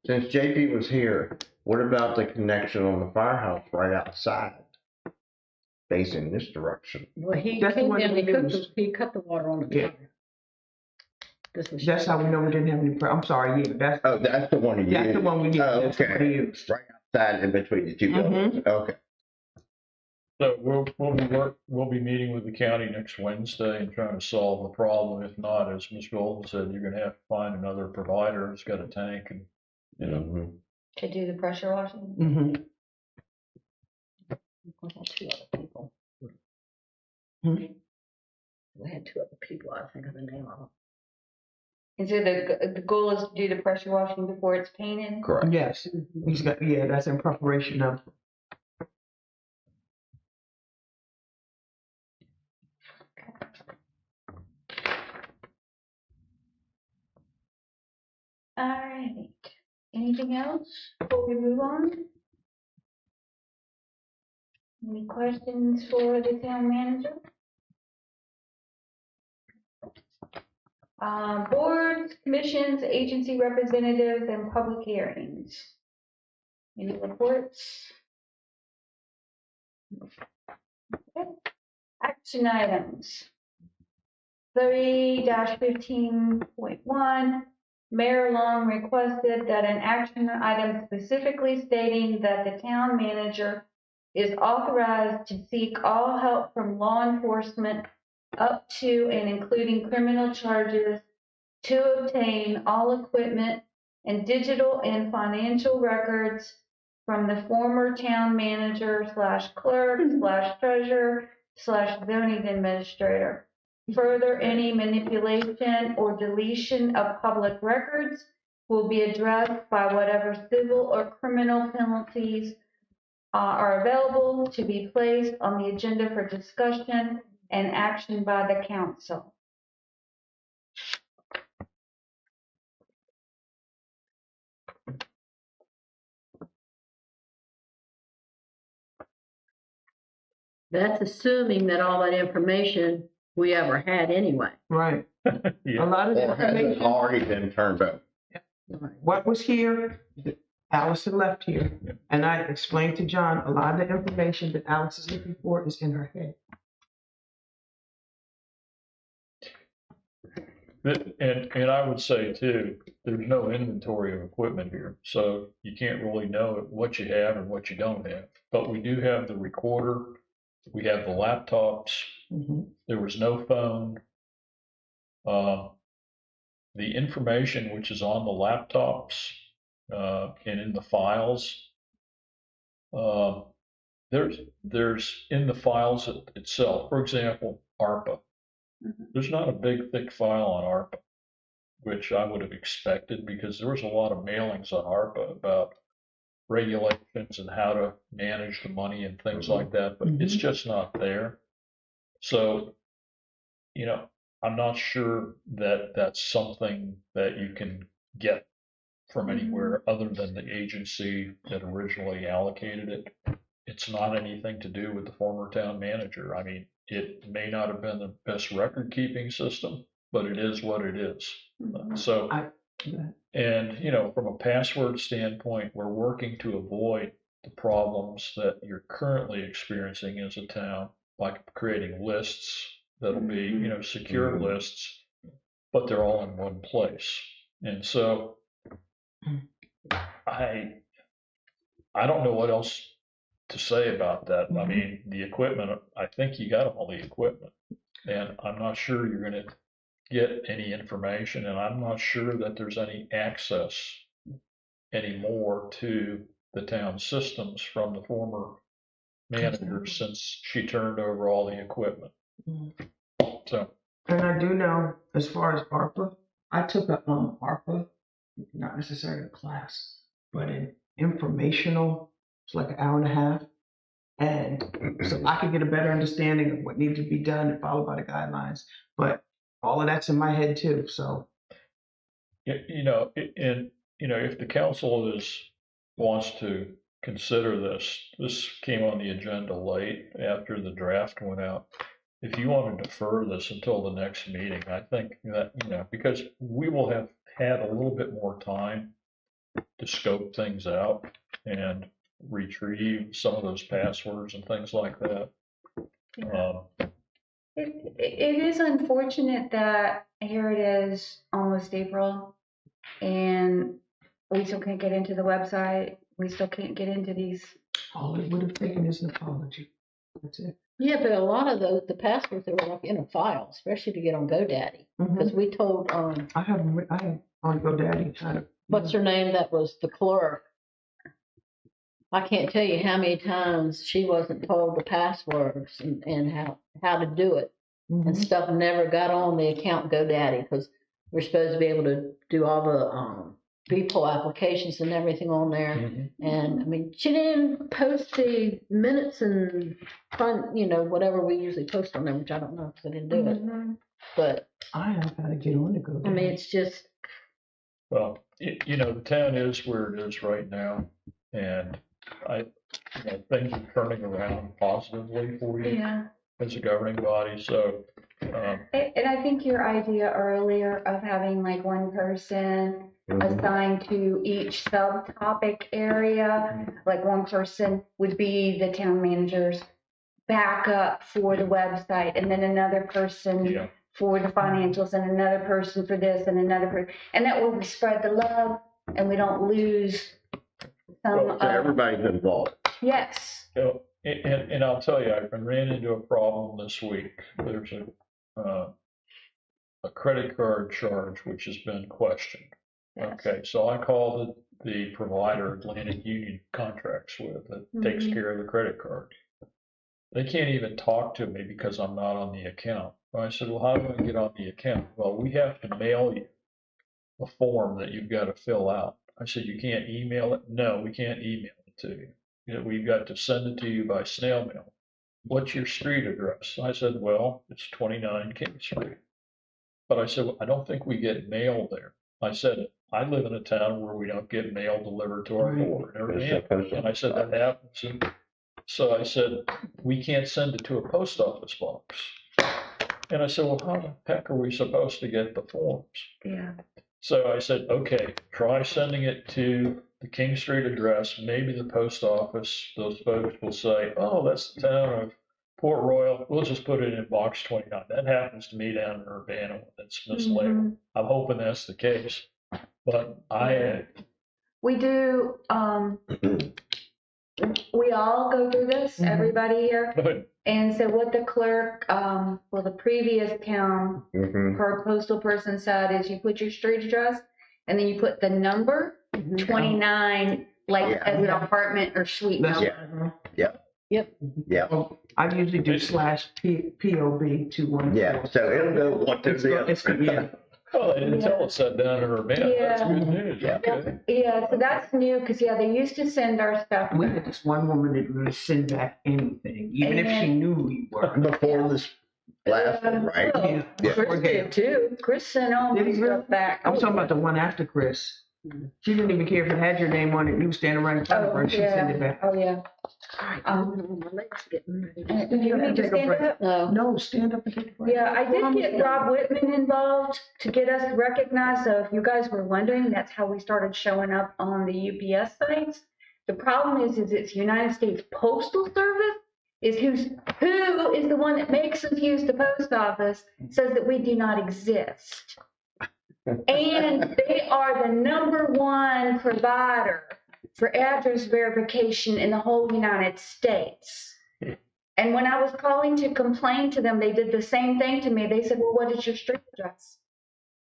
Since JP was here, what about the connection on the firehouse right outside? Facing this direction? Well, he That's the came one down, we used. he cut the water on the Yeah. fire. This was. That's how we know we didn't have any. I'm sorry. Yeah, that's Oh, that's the one you used? the one we used. Oh, That's the one we okay. used. Right outside in between the two buildings. Okay. So we'll be meeting with the county next Wednesday and trying to solve the problem. If not, as Ms. Golden said, you're gonna have to find another provider who's got a tank and, Mhm. To do the pressure washing. Mm-hmm. We had two other people. Hmm? We had two other people, I think of the name of them. And so the goal is to do the pressure washing before it's painted. Correct. Yes. He's got. Yeah, that's in preparation of. All right. Anything else before we move on? Any questions for the town manager? Boards, commissions, agency representatives, and public hearings. Any reports? Okay. Action items. 30-15.1, Mayor Long requested that an action item specifically stating that the town manager is authorized to seek all help from law enforcement up to and including criminal charges to obtain all equipment and digital and financial records from the former town manager / clerk / treasurer / zoning administrator. Further, any manipulation or deletion of public records will be addressed by whatever civil or criminal penalties are available to be placed on the agenda for discussion and action by the council. That's assuming that all that information we ever had anyway. Right. Yeah. A lot of the Or has it information, already been turned over? what was here, Allison left here, and I explained to John, a lot of the information that Alice is looking for is in her head. And I would say too, there's no inventory of equipment here, so you can't really know what you have and what you don't have. But we do have the recorder, we have the laptops, Mhm. there was no phone. The information which is on the laptops and in the files, there's in the files itself, for example, ARPA. There's not a big, thick file on ARPA, which I would have expected because there was a lot of mailings on ARPA about regulations and how to manage the money and things like that, but it's just not there. So, you know, I'm not sure that that's something that you can get from anywhere other than the agency that originally allocated it. It's not anything to do with the former town manager. I mean, it may not have been the best record keeping system, but it is what it is. So, and you know, from a password standpoint, we're working to avoid the problems that you're currently experiencing as a town, like creating lists that'll be, you know, secure lists, but they're all in one place. And so I don't know what else to say about that. I mean, the equipment, I think you got all the equipment, and I'm not sure you're going to get any information, and I'm not sure that there's any access anymore to the town systems from the former manager since she turned over all the equipment. So, And I do know, as far as ARPA, I took a ARPA, not necessarily a class, but an informational, it's like an hour and a half. And so I could get a better understanding of what needs to be done and followed by the guidelines. But all of that's in my head too, so. you know, and, you know, if the council wants to consider this came on the agenda late after the draft went out. If you want to defer this until the next meeting, I think that, you know, because we will have had a little bit more time to scope things out and retrieve some of those passwords and things like that. It is unfortunate that here it is almost April and we still can't get into the website. We still can't get into these. All it would have taken is an apology. That's it. Yeah, but a lot of the passwords, they were like in a file, especially to get on GoDaddy. Because we told, I have on GoDaddy how to. what's her name, that was the clerk. I can't tell you how many times she wasn't told the passwords and how to do it. And stuff never got on the account GoDaddy because we're supposed to be able to do all the people applications and everything on there. And I mean, she didn't post the minutes and you know, whatever we usually post on there, which I don't know because I didn't do it. But I have got to get on to GoDaddy. I mean, it's just. Well, you know, the town is where it is right now, and things are turning around positively for you Yeah. as a governing body, so, And I think your idea earlier of having like one person assigned to each subtopic area, like one person would be the town manager's backup for the website, and then another person yeah. for the financials, and another person for this, and another person, and that way we spread the love, and we don't lose some So everybody's involved. yes. You know, and I'll tell you, I ran into a problem this week. There's a credit card charge which has been questioned. Yes. Okay, so I called the provider Atlantic Union contracts with that takes Mhm. care of the credit card. They can't even talk to me because I'm not on the account. I said, well, how do I get on the account? Well, we have to mail you a form that you've got to fill out. I said, you can't email it? No, we can't email it to you. You know, we've got to send it to you by snail mail. What's your street address? I said, well, it's 29 King Street. But I said, well, I don't think we get mail there. I said, I live in a town where we don't get mail delivered to our door. And I said, that happens. And so I said, we can't send it to a post office box. And I said, well, how the heck are we supposed to get the forms? Yeah. So I said, okay, try sending it to the King Street address. Maybe the post office, those folks will say, oh, that's the town of Port Royal. We'll just put it in box 29. That happens to me down in Urbana. That's mislabeled. Mhm. I'm hoping that's the case. But We do, we all go through this, Mhm. everybody here. but And so what the clerk, well, the previous town Mhm. per postal person said is you put your street address and then you put the number 29, like Yeah. as an apartment or suite That's- number. Yeah, Well, I usually do /POB 214. yeah, so it'll know what to do. Yeah. well, they didn't tell us that down in Urbana. That's Yeah. good news. Yeah. Okay. Yeah, so that's new, because yeah, they used to send our stuff. We had this one woman that would send back anything, even if she knew we were. Before this last one, right? Yeah. Chris did too. Chris sent all Did my he really? stuff back. I'm talking about the one after Chris. She didn't even care if it had your name on it. You were standing right in front of her Oh, and she'd send it yeah. back. Oh, yeah. Do you need to stand up? No, stand up and take a break. Yeah, I did get Rob Whitman involved to get us recognized. So if you guys were wondering, that's how we started showing up on the UPS sites. The problem is it's United States Postal Service is who is the one that makes us use the post office, says that we do not exist. And they are the #1 provider for address verification in the whole United States. And when I was calling to complain to them, they did the same thing to me. They said, well, what is your street address?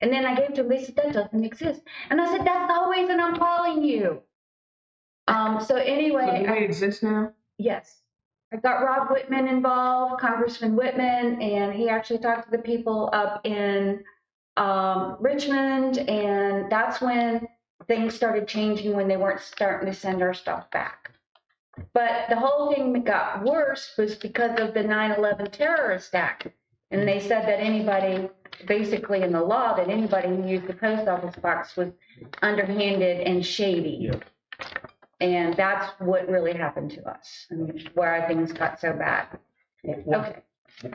And then I gave to them, they said, that doesn't exist. And I said, that's the reason I'm calling you. So So anyway, do they exist now? yes, I got Rob Whitman involved, Congressman Whitman, and he actually talked to the people up in Richmond, and that's when things started changing, when they weren't starting to send our stuff back. But the whole thing that got worse was because of the 9/11 terrorist act. And they said that anybody, basically in the law, that anybody who used the post office box was underhanded and shady. Yeah. And that's what really happened to us, and where things got so bad. Well, Okay.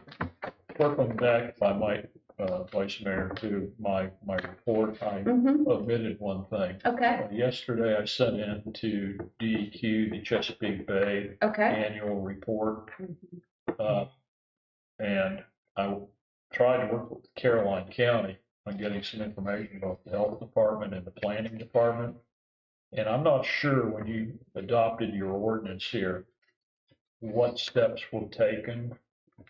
Circling back, if I might, Vice Mayor, to my report, I Mm-hmm. omitted one thing. Okay. Yesterday, I sent in to DEQ, the Chesapeake Bay Okay. annual report. And I tried to work with Caroline County on getting some information about the health department and the planning department. And I'm not sure when you adopted your ordinance here, what steps were taken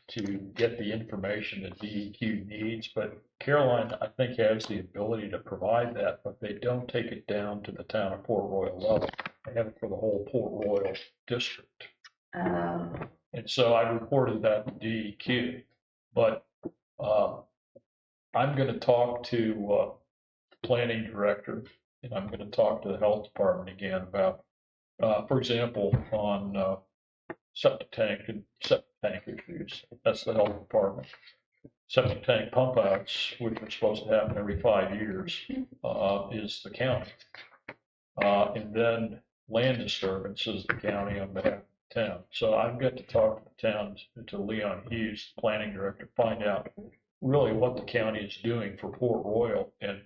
to get the information that DEQ needs, but Caroline, I think, has the ability to provide that, but they don't take it down to the town of Port Royal level. They have it for the whole Port Royal district. And so I reported that to DEQ, but I'm going to talk to planning director, and I'm going to talk to the health department again about, for example, on septic tank issues. That's the health department. Septic tank pump outs, which are supposed to happen every 5 years, is the county. And then land disturbances, the county on behalf of the town. So I've got to talk to the town, to Leon Hughes, the planning director, find out really what the county is doing for Port Royal. And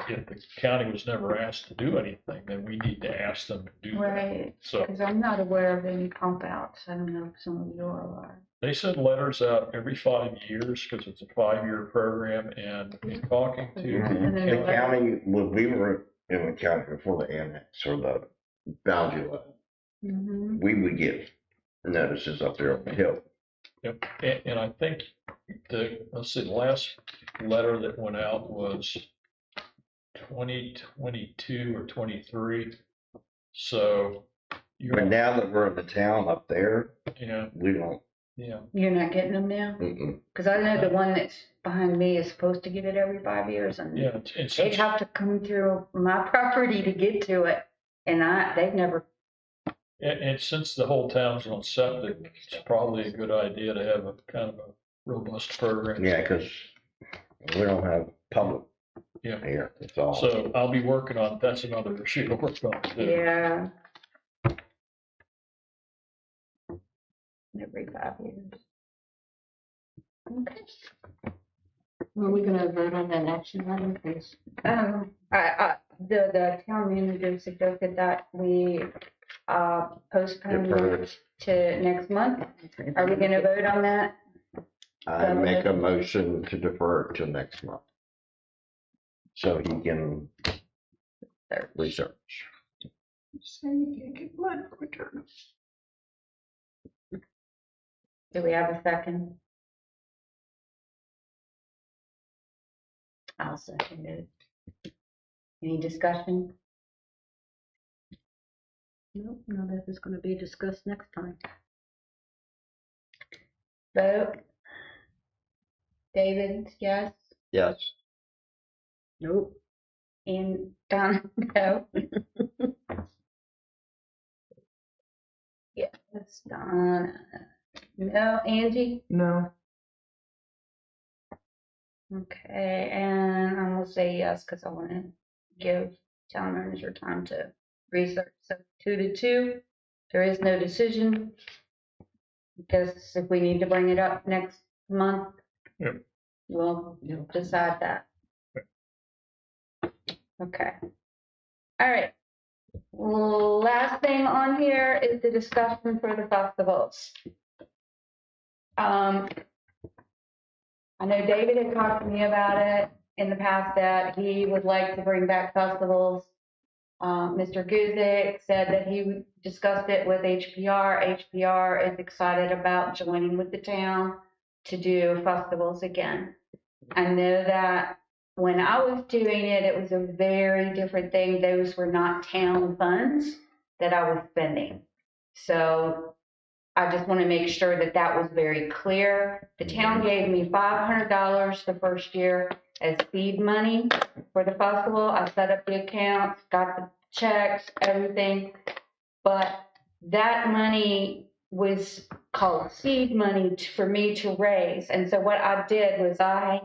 if the county was never asked to do anything, then we need to ask them to do that. Right, So because I'm not aware of any pump outs. I don't know if some of you all are. they send letters out every 5 years because it's a 5-year program. And in talking to And then The the county, when we were in the county before the annex or the boundary line, Mhm. we would get notices up there on the hill. Yep, and I think let's see, the last letter that went out was 2022 or 23. So But you're, now that we're in the town up there, yeah, we don't, yeah. You're not getting them now? mm-mm. Because I know the one that's behind me is supposed to get it every 5 years, and Yeah, and they have to come through my property to get to it, and they've never. and since the whole town's on septic, it's probably a good idea to have a kind of a robust program. Yeah, because we don't have public Yeah. here, it's all. So I'll be working on, that's another issue to work on too. Yeah. Every 5 years. Okay. Are we gonna vote on that action item, please? The town manager suggested that we postpone Defer. it to next month. Are we gonna vote on that? I make a motion to defer it till next month. So he can research. Say you can't get blood quicker. Do we have a second? I'll second it. Any discussion? Nope, no, that is gonna be discussed next time. Vote. David, yes, Yes. Nope. and Donna, no. Yes, Donna, no, Angie? No, Okay, and I'm gonna say yes, because I want to give town manager time to research. So 2-2, there is no decision. Because if we need to bring it up next month, Yep. we'll decide that. Okay. All right. Well, last thing on here is the discussion for the festivals. I know David had talked to me about it in the past that he would like to bring back festivals. Mr. Guzik said that he discussed it with HPR. HPR is excited about joining with the town to do festivals again. I know that when I was doing it, it was a very different thing. Those were not town funds that I was spending. So I just want to make sure that that was very clear. The town gave me $500 the first year as seed money for the festival. I set up the accounts, got the checks, everything. But that money was called seed money for me to raise. And so what I did was I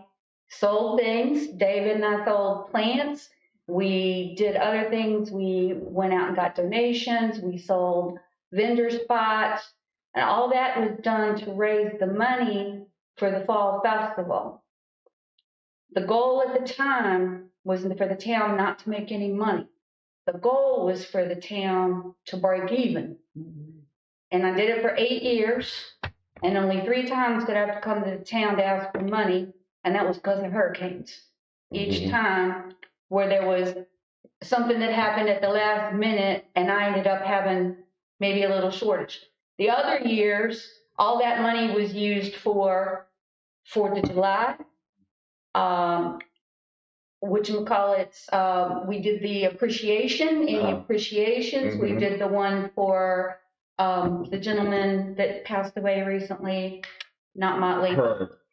sold things. David and I sold plants. We did other things. We went out and got donations. We sold vendor spots. And all that was done to raise the money for the fall festival. The goal at the time was for the town not to make any money. The goal was for the town to break even. And I did it for 8 years, and only 3 times did I have to come to the town to ask for money, and that was because of hurricanes. Each time where there was something that happened at the last minute, and I ended up having maybe a little shortage. The other years, all that money was used for 4th of July, we did the appreciation, any appreciations. We did the one for the gentleman that passed away recently, not Motley.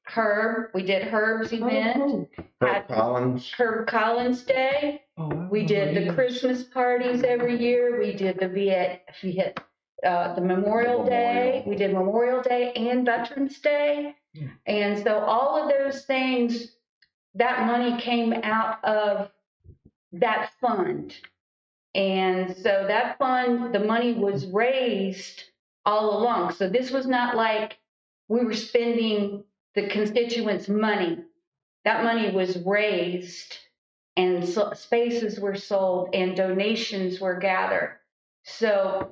Herb. We did Herb's event. Herb Collins. Herb Collins Day. We did the Christmas parties every year. We did the the Memorial Day. We did Memorial Day and Veterans Day. And so all of those things, that money came out of that fund. And so that fund, the money was raised all along. So this was not like we were spending the constituents' money. That money was raised and spaces were sold and donations were gathered. So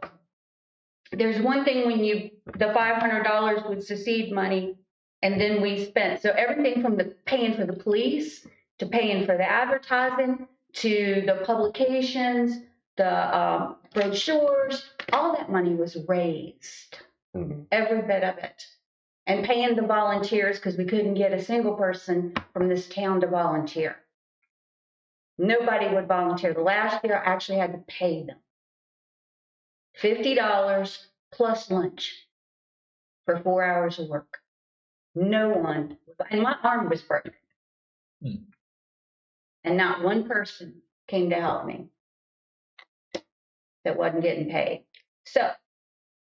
there's one thing when the $500 was the seed money, and then we spent, so everything from the paying for the police, to paying for the advertising, to the publications, the brochures, all that money was raised, every bit of it. And paying the volunteers, because we couldn't get a single person from this town to volunteer. Nobody would volunteer. The last year, I actually had to pay them $50 plus lunch for 4 hours of work. No one, and my arm was broken. And not one person came to help me that wasn't getting paid. So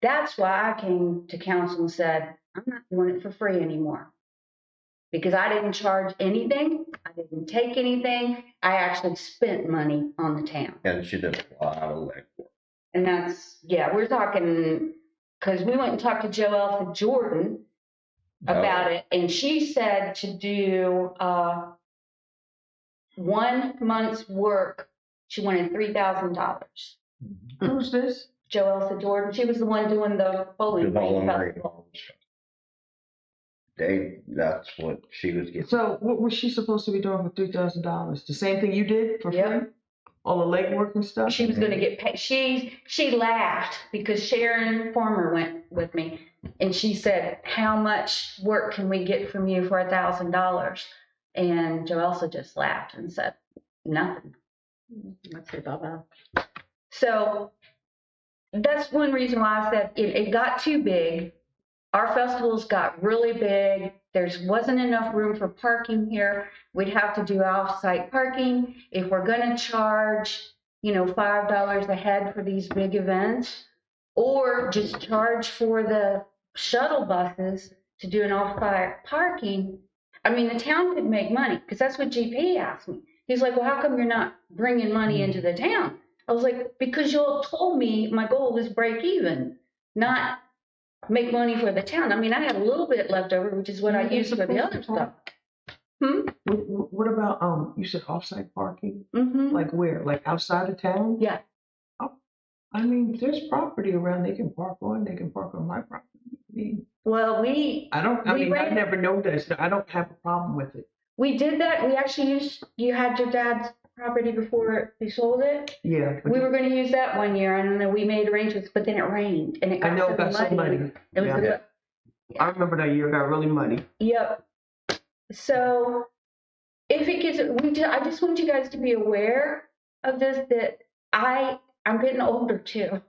that's why I came to council and said, I'm not doing it for free anymore. Because I didn't charge anything, I didn't take anything, I actually spent money on the town. And she did a lot of legwork. And that's, yeah, we're talking, because we went and talked to Joelle Jordan about it, and she said to do 1 month's work, she wanted $3,000. Who's this? Joelle Jordan, she was the one doing the Bowling Green Festival. That's what she was getting. So what was she supposed to be doing for $3,000? The same thing you did for free? Yep. All the legwork and stuff? She was going to get paid. She laughed because Sharon Farmer went with me, and she said, "How much work can we get from you for $1,000?" And Joelsa just laughed and said, "Nothing." That's it, Baba. So that's one reason why I said it got too big. Our festivals got really big. There wasn't enough room for parking here. We'd have to do off-site parking. If we're going to charge, $5 a head for these big events, or just charge for the shuttle buses to do an off-site parking, I mean, the town could make money, because that's what GP asked me. He's like, well, how come you're not bringing money into the town? I was like, because you all told me my goal was break even, not make money for the town. I mean, I had a little bit left over, which is what I used for the other stuff. What about, you said off-site parking? Mm-hmm. Like where? Like outside of town? Yeah. Oh, I mean, there's property around they can park on. They can park on my property. I mean, Well, I never know this. I don't have a problem with it. we did that. We actually you had your dad's property before you sold it. Yeah. But We were going to use that one year, and then we made arrangements, but then it rained, and it got I know it got so muddy. It was Yeah. I remember that year got really muddy. Yep. So if it gets, I just want you guys to be aware of this, that I'm getting older too.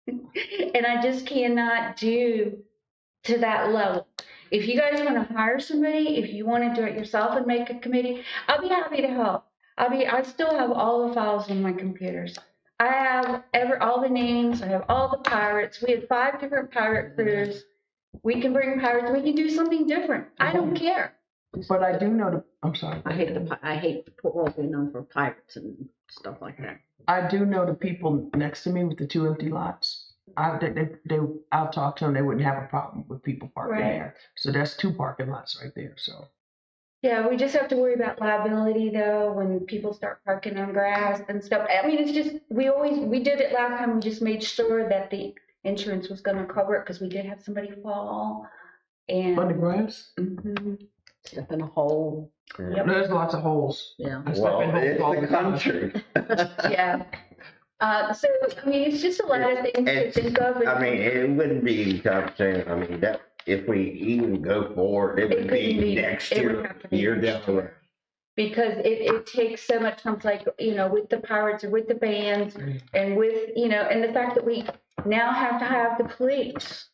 And I just cannot do to that level. If you guys want to hire somebody, if you want to do it yourself and make a committee, I'll be happy to help. I still have all the files on my computers. I have all the names. I have all the pirates. We had 5 different pirate crews. We can bring pirates. We can do something different. I don't care. But I do know I'm sorry. I hate the world being known for pirates and stuff like that. I do know the people next to me with the 2 empty lots. I'll talk to them. They wouldn't have a problem with people parking there. So that's 2 parking lots right there. So. Yeah, we just have to worry about liability though when people start parking on grass and stuff. I mean, it's just we did it last time. We just made sure that the insurance was going to cover it because we did have somebody fall and On the grass? Mhm. Step in a hole. Yep. There's lots of holes. Yeah. I step Well, in holes it's all the the time. country. Yeah. So I mean, it's just a lot of things to think of. I mean, it wouldn't be tough saying, I mean, that if we even go forward, it would be next it would year, have to be year down next the road. year. Because it takes so much time, like, with the pirates or with the bands and with, and the fact that we now have to have the police.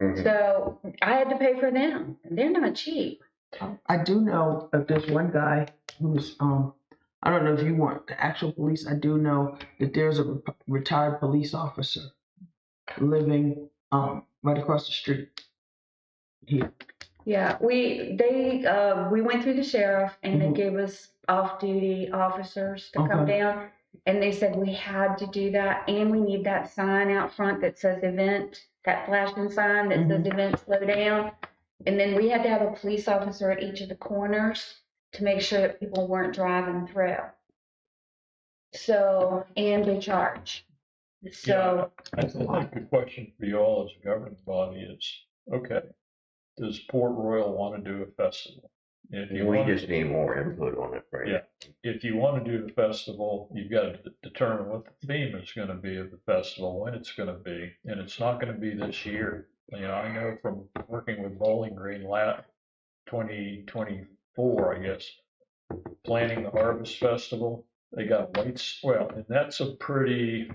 Mhm. So I had to pay for them, and they're not cheap. I do know that there's one guy who's, I don't know if you want the actual police. I do know that there's a retired police officer living right across the street here. Yeah, we went through the sheriff, and they gave us off-duty officers to come Okay. down. And they said we had to do that, and we need that sign out front that says event, that flashing sign that says event slow down. And then we had to have a police officer at each of the corners to make sure that people weren't driving through. So, and they charge. So, I think the question for you all as a governing body is, okay, does Port Royal want to do a festival? If you We want just need more input on it, right? Yeah. If you want to do the festival, you've got to determine what the theme is going to be of the festival, when it's going to be, and it's not going to be this year. You know, I know from working with Bowling Green 2024, I guess, planning the Harvest Festival, they got lights, well, and that's a pretty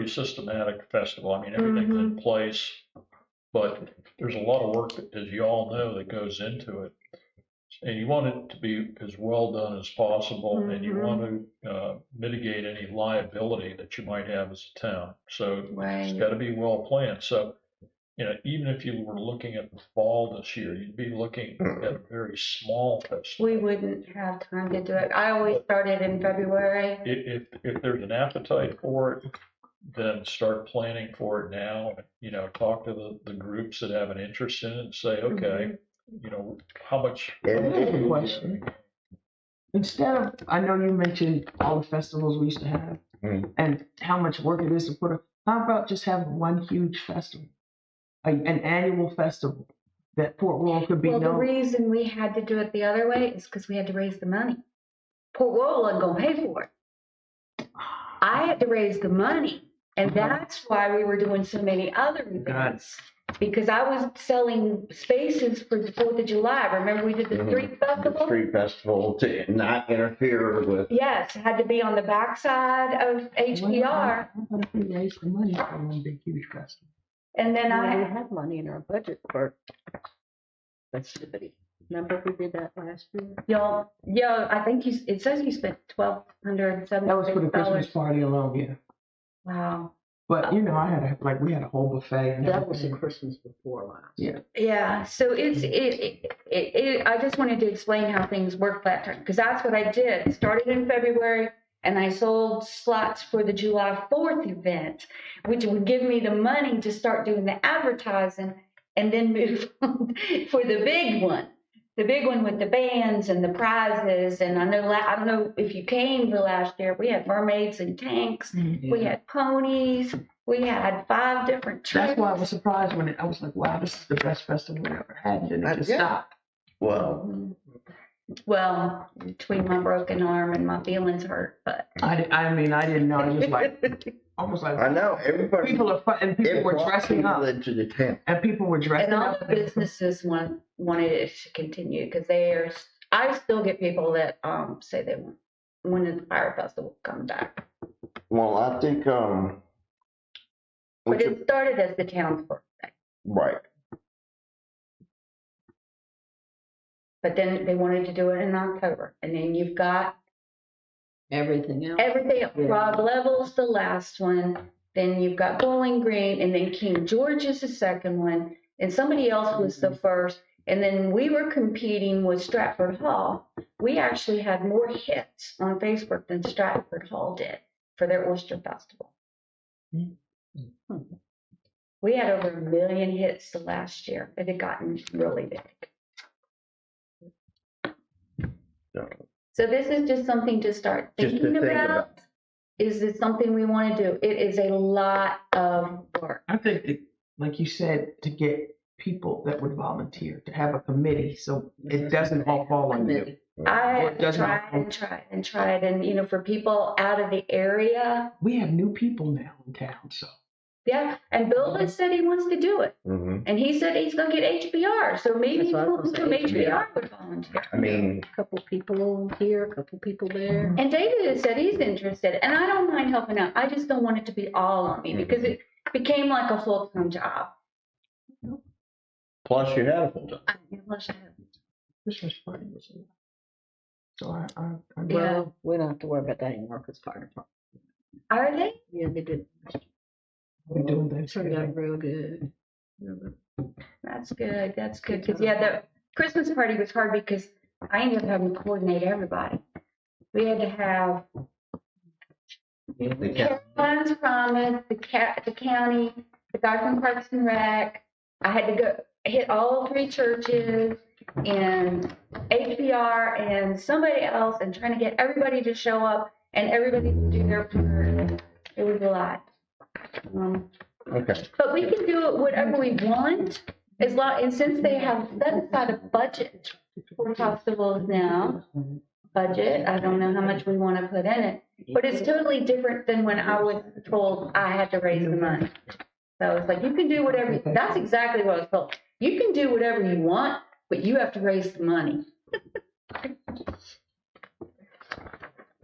systematic festival. I mean, everything's in place, but there's a lot of work, as you all know, that goes into it. And you want it to be as well done as possible, and you want to mitigate any liability that you might have as a town. So it's got to be well planned. So, you know, even if you were looking at the fall this year, you'd be looking at a very small festival. we wouldn't have time to do it. I always started in February. If there's an appetite for it, then start planning for it now. You know, talk to the groups that have an interest in it and say, okay, you know, how much. I have a question. Instead of, I know you mentioned all the festivals we used to have and how much work it is to put how about just have one huge festival, an annual festival that Port Royal could be Well, the known? reason we had to do it the other way is because we had to raise the money. Port Royal wasn't gonna pay for it. I had to raise the money, and that's why we were doing so many other events. Because I was selling spaces for the 4th of July. Remember we did the street The festival? street festival to not interfere with. Yes, it had to be on the backside of HPR. How about if we raise the money for one big huge festival? And then We I, have money in our budget for festivity. Remember we did that last year? I think it says you spent $1,276. That was for the Christmas party alone, yeah. Wow. But you know, we had a whole buffet. And That was the everything. Christmas before last. Yeah. Yeah, so I just wanted to explain how things work that time, because that's what I did. It started in February, and I sold slots for the July 4th event, which would give me the money to start doing the advertising and then move on for the big one. The big one with the bands and the prizes. And I don't know if you came the last year, we had mermaids and tanks, we had ponies, we had 5 different trips. That's why I was surprised when I was like, wow, this is the best festival we ever had. And then it just Yeah. stopped. Well, Well, between my broken arm and my feelings hurt, but. I mean, I didn't know. I was like, almost like, I know, everybody. people are fun, and people were dressing up. Into the tent. And people were dressing And all up. the businesses wanted it to continue, because I still get people that say they want when the fire festival come back. Well, I think, But it started as the town's birthday. right, But then they wanted to do it in October. And then you've got Everything else. everything else. Yeah. Rob Level's the last one. Then you've got Bowling Green, and then King George is the second one. And somebody else was the first. And then we were competing with Stratford Hall. We actually had more hits on Facebook than Stratford Hall did for their Oyster Festival. We had over 1 million hits the last year. It had gotten really big. So this is just something to start Just to thinking think about. about. Is it something we want to do? It is a lot of work. I think, like you said, to get people that would volunteer, to have a committee, so it doesn't all fall on you. I It doesn't tried all- and tried and tried. And, you know, for people out of the area, We have new people now in town, so. yeah. And Bill has said he wants to do it. mhm. And he said he's going to get HBR. So maybe That's what I was people gonna from say, HBR would volunteer. I mean, A couple people here, a couple people there. And David has said he's interested. And I don't mind helping out. I just don't want it to be all on me, because it became like a full-time job. plus you had a full time. Christmas party was a lot. So I Yeah. Well, we don't have to worry about that anymore because fire department. Are they? Yeah, they did. we're doing that. Turned out real good. That's good. That's good. Because, yeah, the Christmas party was hard because I ended up having to coordinate everybody. We had to have The county. Caroline's promise, the county, the guy from Parks and Rec. I had to go hit all 3 churches and HBR and somebody else and trying to get everybody to show up and everybody to do their part. It was a lot. Okay, But we can do it whatever we want, as long, and since they have set aside a budget for festivals now, I don't know how much we want to put in it, but it's totally different than when I was told I had to raise the money. So it's like, you can do whatever, that's exactly what I was told. You can do whatever you want, but you have to raise the money.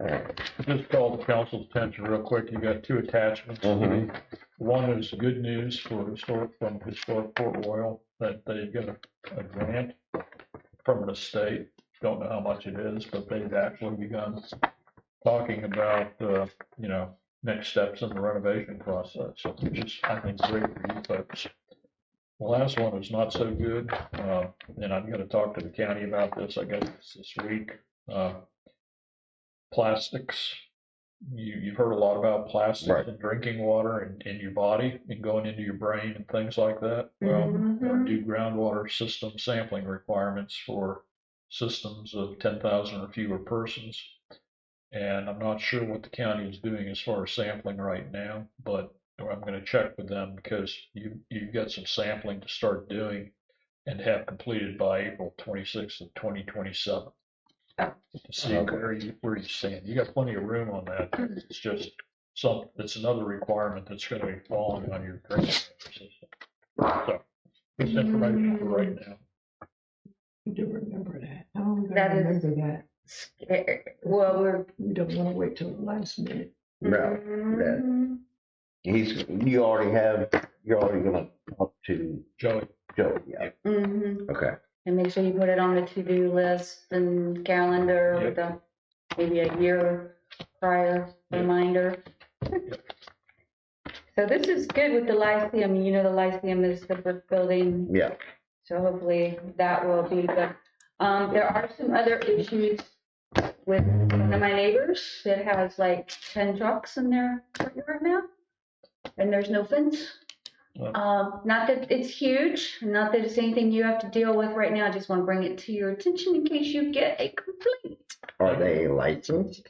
all right. Just call the council's attention real quick. You got 2 attachments. Mhm. One is good news for historic Port Royal, that they get a grant from the state. Don't know how much it is, but they've actually begun talking about, next steps in the renovation process, so which is, I think, great for you folks. The last one is not so good, and I'm gonna talk to the county about this, I guess, this week. Plastics. You've heard a lot about plastics Right. in drinking water and in your body and going into your brain and things like that. Well, Mhm. do groundwater system sampling requirements for systems of 10,000 or fewer persons. And I'm not sure what the county is doing as far as sampling right now, but I'm going to check with them because you've got some sampling to start doing and have completed by April 26th of 2027. To see where you stand. You got plenty of room on that. It's just it's another requirement that's going to be falling on your drinking water system. So, just information for right now. You do remember that. Oh, we That gotta is- remember that. Well, We don't wanna wait till the last minute. No, Mhm. you're already gonna talk to Joey, Joe, yeah, Mhm. okay. And make sure you put it on the to-do list and calendar with maybe a year prior reminder. So this is good with the Lyceum. You know, the Lyceum is the brick building, Yeah, so hopefully that will be good. There are some other issues with one of my neighbors that has like 10 trucks in their courtyard now, and there's no fence. Not that it's huge, not that it's anything you have to deal with right now. I just want to bring it to your attention in case you get a complaint. are they licensed?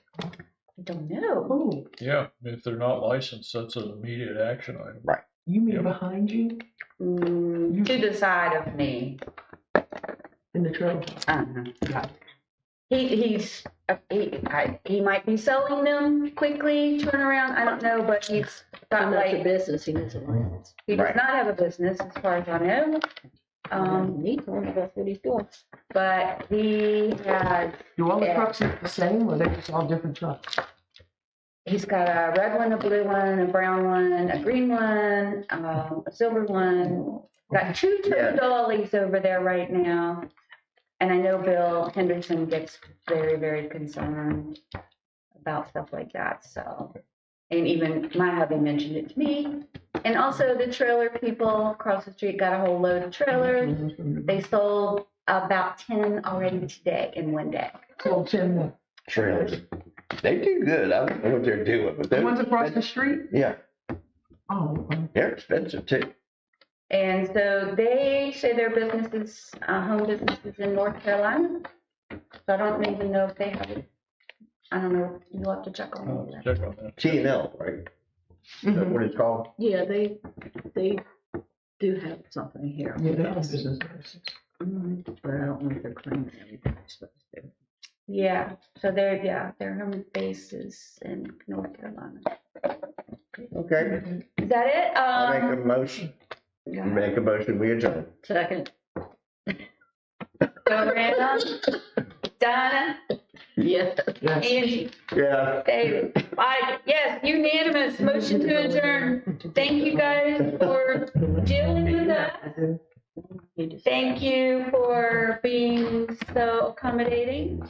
I don't know. Oh, yeah, if they're not licensed, that's an immediate action item. you mean Yep. behind you To the side of me. in the trailer? Uh-huh. He might be selling them quickly, turn around, I don't know, but he's got That's a like, business, he needs a license. he does Right. not have a business as far as I know. He told me that's what he's doing. But he has, Do all the Yeah. trucks look the same, or they just all different trucks? he's got a red one, a blue one, a brown one, a green one, a silver one. Got 2 Yeah. tow dollies over there right now. And I know Bill Henderson gets very, very concerned about stuff like that, so. And even my hubby mentioned it to me. And also the trailer people across the street got a whole load of trailers. They sold about 10 already today in one day. So 10 more. Trailers. They do good, I don't know what they're doing, but The they're. ones across the street? Yeah, Oh, okay. they're expensive too. And so they say their businesses, home businesses in North Carolina. So I don't even know if they have it. I don't know, you'll have to check on all that. Check on that. T&L, right? Is that what it's called? Yeah, they do have something here. Yeah, they have business license. But I don't know if they're claiming everything they're supposed to. Yeah, so their home base is in North Carolina. Okay, Is that it? I make a motion, we adjourn. Second. So Randall, Donna, Yes. Yes. Angie, Yeah. David, yes, unanimous, motion to adjourn. Thank you guys for dealing with that. Thank you for being so accommodating.